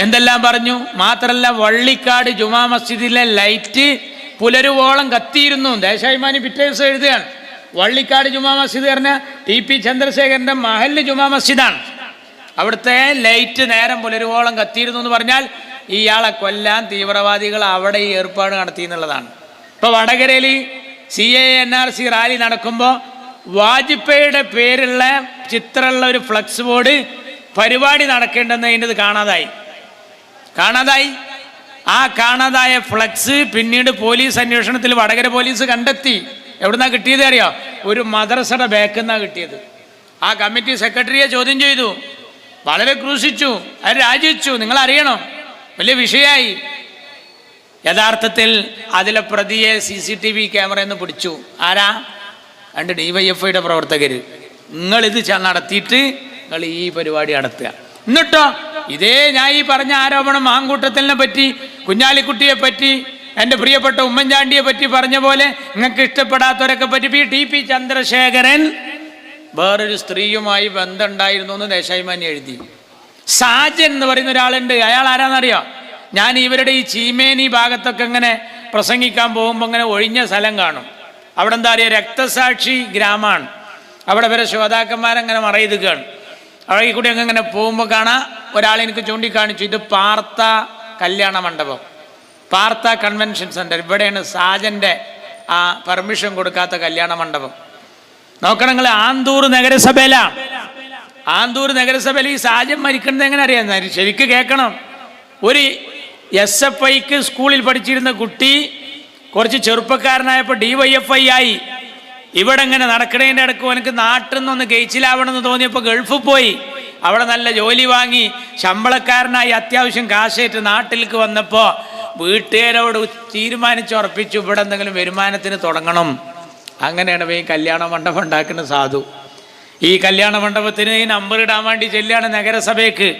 എന്തെല്ലാം പറഞ്ഞു. മാത്രമല്ല വള്ളിക്കാട് ജുമാ മസ്ജിദിലെ ലൈറ്റ് പുലരുവോളം കത്തിയിരുന്നു. ദേശാഭിമാനി പിറ്റേ ദിവസം എഴുതുകയാണ്, വള്ളിക്കാട് ജുമാ മസ്ജിദ് പറഞ്ഞ TP ചന്ദ്രശേഖരൻ്റെ മഹല്ല് ജുമാ മസ്ജിദാണ്. അവിടുത്തെ ലൈറ്റ് നേരം പുലരുവോളം കത്തിയിരുന്നു എന്ന് പറഞ്ഞാൽ ഇയാളെ കൊല്ലാൻ തീവ്രവാദികൾ അവിടെ ഈ ഏർപ്പാട് നടത്തി എന്നുള്ളതാണ്. ഇപ്പോൾ വടകരയിൽ CAA NRC റാലി നടക്കുമ്പോൾ വാജ്പേയിയുടെ പേരുള്ള ചിത്രമുള്ള ഒരു ഫ്ലക്സ് ബോർഡ് പരിപാടി നടക്കേണ്ടെന്ന് അതിൻ്റെ കാണാതായി. ആ കാണാതായ ഫ്ലക്സ് പിന്നീട് പോലീസ് അന്വേഷണത്തിൽ വടകര പോലീസ് കണ്ടെത്തി. എവിടുന്നാ കിട്ടിയത് അറിയോ? ഒരു മദ്രസയുടെ ബാക്കിൽ നിന്നാണ് കിട്ടിയത്. ആ കമ്മിറ്റി സെക്രട്ടറിയെ ചോദ്യം ചെയ്തു, വളരെ ക്രൂശിച്ചു, അവർ രാജിവെച്ചു. നിങ്ങൾ അറിയണം, വലിയ വിഷയമായി. യഥാർത്ഥത്തിൽ അതിലെ പ്രതിയെ CCTV ക്യാമറയിൽ നിന്ന് പിടിച്ചു. ആരാ? 2 DYFIയുടെ പ്രവർത്തകർ. നിങ്ങളിത് നടത്തിയിട്ട് നിങ്ങൾ ഈ പരിപാടി നടത്തുക. എന്നിട്ടോ ഇതേ ഞാൻ ഈ പറഞ്ഞ ആരോപണം മാങ്കൂട്ടത്തിനെ പറ്റി, കുഞ്ഞാലിക്കുട്ടിയെ പറ്റി, എൻ്റെ പ്രിയപ്പെട്ട ഉമ്മൻചാണ്ടിയെ പറ്റി പറഞ്ഞ പോലെ നിങ്ങൾക്ക് ഇഷ്ടപ്പെടാത്തവരൊക്കെ പറ്റി TP ചന്ദ്രശേഖരൻ വേറൊരു സ്ത്രീയുമായി ബന്ധമുണ്ടായിരുന്നു എന്ന് ദേശാഭിമാനി എഴുതി. സാജൻ എന്ന് പറയുന്ന ഒരാളുണ്ട്. അയാൾ ആരാന്നറിയോ? ഞാൻ ഇവരുടെ ഈ ചീമേനി ഭാഗത്തൊക്കെ ഇങ്ങനെ പ്രസംഗിക്കാൻ പോകുമ്പോൾ ഇങ്ങനെ ഒഴിഞ്ഞ സ്ഥലം കാണും. അവിടെ എന്താ പറയുക, രക്തസാക്ഷി ഗ്രാമമാണ്. അവിടെ വരെ ശ്രോതാക്കന്മാരങ്ങനെ മറയിതുകയാണ്. അവിടെ കൂടി അങ്ങനെ പോകുമ്പോൾ കാണാം ഒരാളെനിക്ക് ചൂണ്ടിക്കാണിച്ചു, ഇത് പാർത്ത കല്യാണ മണ്ഡപം, പാർത്ത കൺവെൻഷൻ സെൻറ്റർ. ഇവിടെയാണ് സാജൻ്റെ ആ പെർമിഷൻ കൊടുക്കാത്ത കല്യാണ മണ്ഡപം. നോക്കണം നിങ്ങൾ, ആന്തൂർ നഗരസഭയിലാണ്. ആന്തൂർ നഗരസഭയിൽ ഈ സാജൻ മരിക്കുന്നത് എങ്ങനെ അറിയാം? ശരിക്ക് കേൾക്കണം. ഒരു SFIക്ക് സ്കൂളിൽ പഠിച്ചിരുന്ന കുട്ടി കുറച്ച് ചെറുപ്പക്കാരനായപ്പോൾ DYFI ആയി. ഇവിടെ ഇങ്ങനെ നടക്കണേൻ്റെ ഇടയ്ക്ക് എനിക്ക് നാട്ടിൽ നിന്നൊന്ന് ഗെയ്ച്ചിലാവണമെന്ന് തോന്നിയപ്പോൾ ഗൾഫിൽ പോയി. അവിടെ നല്ല ജോലി വാങ്ങി ശമ്പളക്കാരനായി അത്യാവശ്യം കാശേറ്റ് നാട്ടിലേക്ക് വന്നപ്പോൾ വീട്ടുകാരോട് തീരുമാനിച്ചുറപ്പിച്ചു ഇവിടെ എന്തെങ്കിലും വരുമാനത്തിന് തുടങ്ങണം. അങ്ങനെയാണ് ഈ കല്യാണ മണ്ഡപം ഉണ്ടാക്കുന്ന സാധു. ഈ കല്യാണ മണ്ഡപത്തിന് ഈ നമ്പർ ഇടാൻ വേണ്ടി ചെല്ലുകയാണ് നഗരസഭയ്ക്ക്.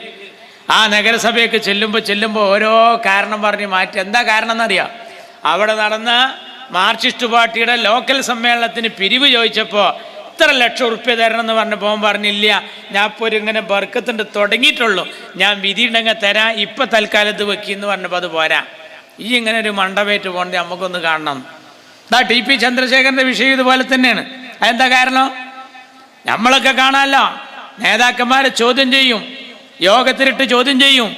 ആ നഗരസഭയ്ക്ക് ചെല്ലുമ്പോൾ ഓരോ കാരണം പറഞ്ഞ് മാറ്റി. എന്താ കാരണം എന്നറിയാം? അവിടെ നടന്ന മാർക്സിസ്റ്റ് പാർട്ടിയുടെ ലോക്കൽ സമ്മേളനത്തിന് പിരിവ് ചോദിച്ചപ്പോൾ ഇത്ര ലക്ഷം ഉറുപ്പ്യ തരണം എന്ന് പറഞ്ഞപ്പോൾ പറഞ്ഞില്ല, ഞാൻ ഇപ്പോൾ ഒരു ഇങ്ങനെ ബർക്കത്തുണ്ട് തുടങ്ങിയിട്ടുള്ളൂ, ഞാൻ വിധി ഉണ്ടെങ്കിൽ തരാം, ഇപ്പം തൽക്കാലത്ത് വെക്കിന്ന് പറഞ്ഞപ്പോൾ അത് പോരാ, ഈ ഇങ്ങനെ ഒരു മണ്ഡപേറ്റ് പോകേണ്ട നമുക്കൊന്ന് കാണണം. TP ചന്ദ്രശേഖരൻ്റെ വിഷയം ഇതുപോലെ തന്നെയാണ്. അതെന്താ കാരണം? നമ്മളൊക്കെ കാണാമല്ലോ, നേതാക്കന്മാരെ ചോദ്യം ചെയ്യും, യോഗത്തിലിട്ട് ചോദ്യം ചെയ്യും.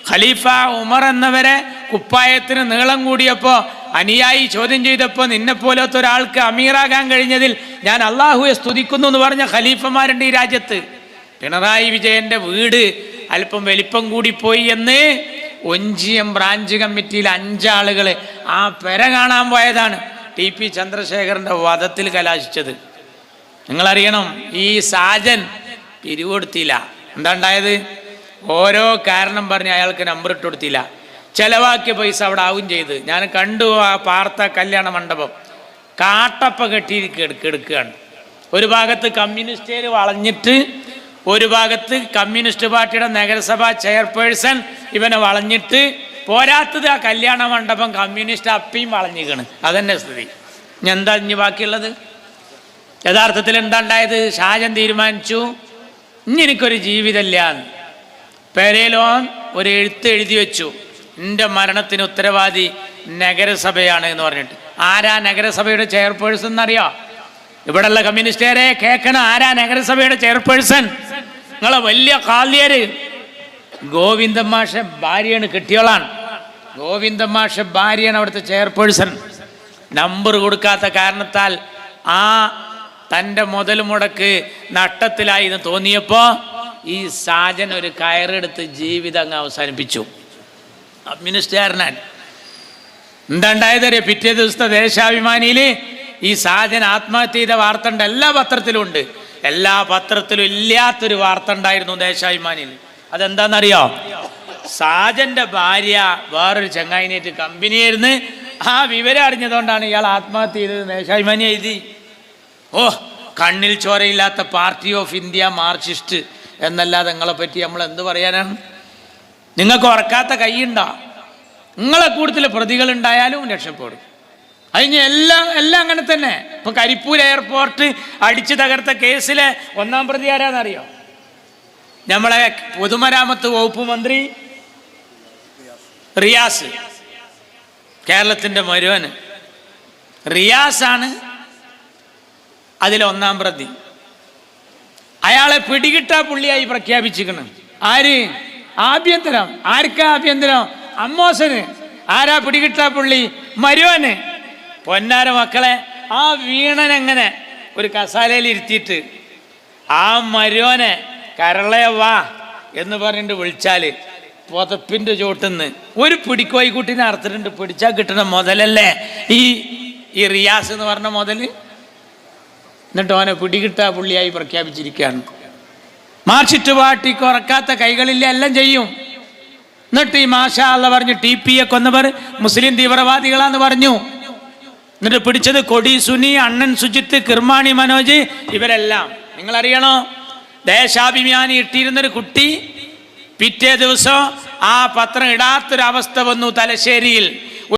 ഖലീഫ ഉമർ എന്നവരെ കുപ്പായത്തിന് നീളം കൂടിയപ്പോൾ അനുയായി ചോദ്യം ചെയ്തപ്പോൾ നിന്നെപ്പോലത്തെ ഒരാൾക്ക് അമീറാകാൻ കഴിഞ്ഞതിൽ ഞാൻ അള്ളാഹുവെ സ്തുതിക്കുന്നു എന്ന് പറഞ്ഞ ഖലീഫമാരുണ്ട് ഈ രാജ്യത്ത്. പിണറായി വിജയൻ്റെ വീട് അല്പം വലിപ്പം കൂടിപ്പോയി എന്ന് ഒഞ്ചിയം ബ്രാഞ്ച് കമ്മിറ്റിയിൽ 5 ആളുകൾ ആ പെര കാണാൻ പോയതാണ് TP ചന്ദ്രശേഖരൻ്റെ വധത്തിൽ കലാശിച്ചത്. നിങ്ങളറിയണം, ഈ സാജൻ പിരിവ് കൊടുത്തില്ല. എന്താ ഉണ്ടായത്? ഓരോ കാരണം പറഞ്ഞ് അയാൾക്ക് നമ്പർ ഇട്ട് കൊടുത്തില്ല. ചിലവാക്കിയ പൈസ അവിടെ ആവും ചെയ്ത്. ഞാൻ കണ്ടു ആ പാർത്ത കല്യാണ മണ്ഡപം. കാട്ടപ്പ കെട്ടി കിടക്കുകയാണ്. ഒരു ഭാഗത്ത് കമ്മ്യൂണിസ്റ്റുകാർ വളഞ്ഞിട്ട്, ഒരു ഭാഗത്ത് കമ്മ്യൂണിസ്റ്റ് പാർട്ടിയുടെ നഗരസഭാ ചെയർപേഴ്സൺ ഇവനെ വളഞ്ഞിട്ട്, പോരാത്തത് ആ കല്യാണ മണ്ഡപം കമ്മ്യൂണിസ്റ്റ് അപ്പിയും വളഞ്ഞിക്കണ്. അതന്നെ സ്ഥിതി. ഇനി എന്താ ഇനി ബാക്കിയുള്ളത്? യഥാർത്ഥത്തിൽ എന്താ ഉണ്ടായത്? ഷാജൻ തീരുമാനിച്ചു, ഇനി എനിക്കൊരു ജീവിതമില്ല. പെരേലോൻ ഒരു എഴുത്ത് എഴുതി വെച്ചു, എൻ്റെ മരണത്തിന് ഉത്തരവാദി നഗരസഭയാണ് എന്ന് പറഞ്ഞിട്ട്. ആരാ നഗരസഭയുടെ ചെയർപേഴ്സൺ എന്നറിയോ? ഇവിടെയുള്ള കമ്മ്യൂണിസ്റ്റുകാരെ കേൾക്കണം, ആരാ നഗരസഭയുടെ ചെയർപേഴ്സൺ? നിങ്ങളെ വലിയ കാല്യര് ഗോവിന്ദൻ മാഷ ഭാര്യയാണ്, കെട്ടിയോളാണ്. ഗോവിന്ദൻ മാഷ ഭാര്യയാണ് അവിടുത്തെ ചെയർപേഴ്സൺ. നമ്പർ കൊടുക്കാത്ത കാരണത്താൽ ആ തൻ്റെ മുതൽ മുടക്ക് നഷ്ടത്തിലായി എന്ന് തോന്നിയപ്പോൾ ഈ സാജൻ ഒരു കയറെടുത്ത് ജീവിതം അങ്ങ് അവസാനിപ്പിച്ചു. കമ്മ്യൂണിസ്റ്റുകാരനാണ്. എന്താ ഉണ്ടായതറിയ? പിറ്റേ ദിവസത്തെ ദേശാഭിമാനിയിൽ ഈ സാജൻ ആത്മഹത്യ ചെയ്ത വാർത്ത ഉണ്ട്. എല്ലാ പത്രത്തിലും ഉണ്ട്. എല്ലാ പത്രത്തിലും ഇല്ലാത്തൊരു വാർത്ത ഉണ്ടായിരുന്നു ദേശാഭിമാനിയിൽ. അതെന്താണെന്നറിയോ? സാജന്റെ ഭാര്യ വേറൊരു ചങ്ങായിനായിട്ട് കമ്പനിയായിരുന്നു. ആ വിവരം അറിഞ്ഞതുകൊണ്ടാണ് ഇയാൾ ആത്മഹത്യ ചെയ്തത്. ദേശാഭിമാനി എഴുതി, ഓ കണ്ണിൽ ചോരയില്ലാത്ത പാർട്ടി ഓഫ് ഇന്ത്യ മാർക്സിസ്റ്റ് എന്നല്ലാതെ നിങ്ങളെ പറ്റി നമ്മൾ എന്ത് പറയാനാണ്? നിങ്ങൾക്ക് ഉറക്കാത്ത കൈയുണ്ടോ? നിങ്ങളെ കൂടുതൽ പ്രതികളുണ്ടായാലും രക്ഷപ്പെടും. അതിന് എല്ലാം അങ്ങനെ തന്നെ. ഇപ്പൊ കരിപ്പൂർ എയർപോർട്ട് അടിച്ചു തകർത്ത കേസിലെ 1-ാം പ്രതി ആരാന്നറിയോ? നമ്മളെ പൊതുമരാമത്ത് വകുപ്പ് മന്ത്രി റിയാസ്, കേരളത്തിന്റെ മരുവന് റിയാസാണ് അതിലെ 1-ാം പ്രതി. അയാളെ പിടികിട്ടാ പുള്ളിയായി പ്രഖ്യാപിച്ചിരിക്കണം. ആര്? ആഭ്യന്തരം. ആർക്കാ ആഭ്യന്തരം? അമ്മോസന്. ആരാ പിടികിട്ടാ പുള്ളി? മരുവന്. പൊന്നാര മക്കളെ, ആ വീണനെങ്ങനെ ഒരു കസാലയിൽ ഇരുത്തിയിട്ട് ആ മരുവനെ കരളെ വാ എന്ന് പറഞ്ഞിട്ട് വിളിച്ചാല് പുതപ്പിന്റെ ചോട്ടുന്ന് ഒരു പിടിക്കോയിക്കുട്ടിനെ അറുത്തിട്ടുണ്ട്. പിടിച്ചാൽ കിട്ടുന്ന മുതലല്ലേ ഈ റിയാസ് എന്ന് പറഞ്ഞ മുതല്. എന്നിട്ട് അവനെ പിടികിട്ടാ പുള്ളിയായി പ്രഖ്യാപിച്ചിരിക്കുകയാണ്. മാർക്സിസ്റ്റ് പാർട്ടിക്ക് ഉറക്കാത്ത കൈകളില്ല, എല്ലാം ചെയ്യും. എന്നിട്ട് ഈ മാഷാ അല്ലാഹ് പറഞ്ഞു TPയെ കൊന്നവർ മുസ്ലിം തീവ്രവാദികളാന്ന് പറഞ്ഞു. എന്നിട്ട് പിടിച്ചത് കൊടി സുനി, അണ്ണൻ സുജിത്ത്, കിർമാണി മനോജ്, ഇവരെല്ലാം. നിങ്ങളറിയണോ? ദേശാഭിമാനി ഇട്ടിരുന്നൊരു കുട്ടി പിറ്റേ ദിവസം ആ പത്രം ഇടാത്തൊരവസ്ഥ വന്നു തലശ്ശേരിയിൽ.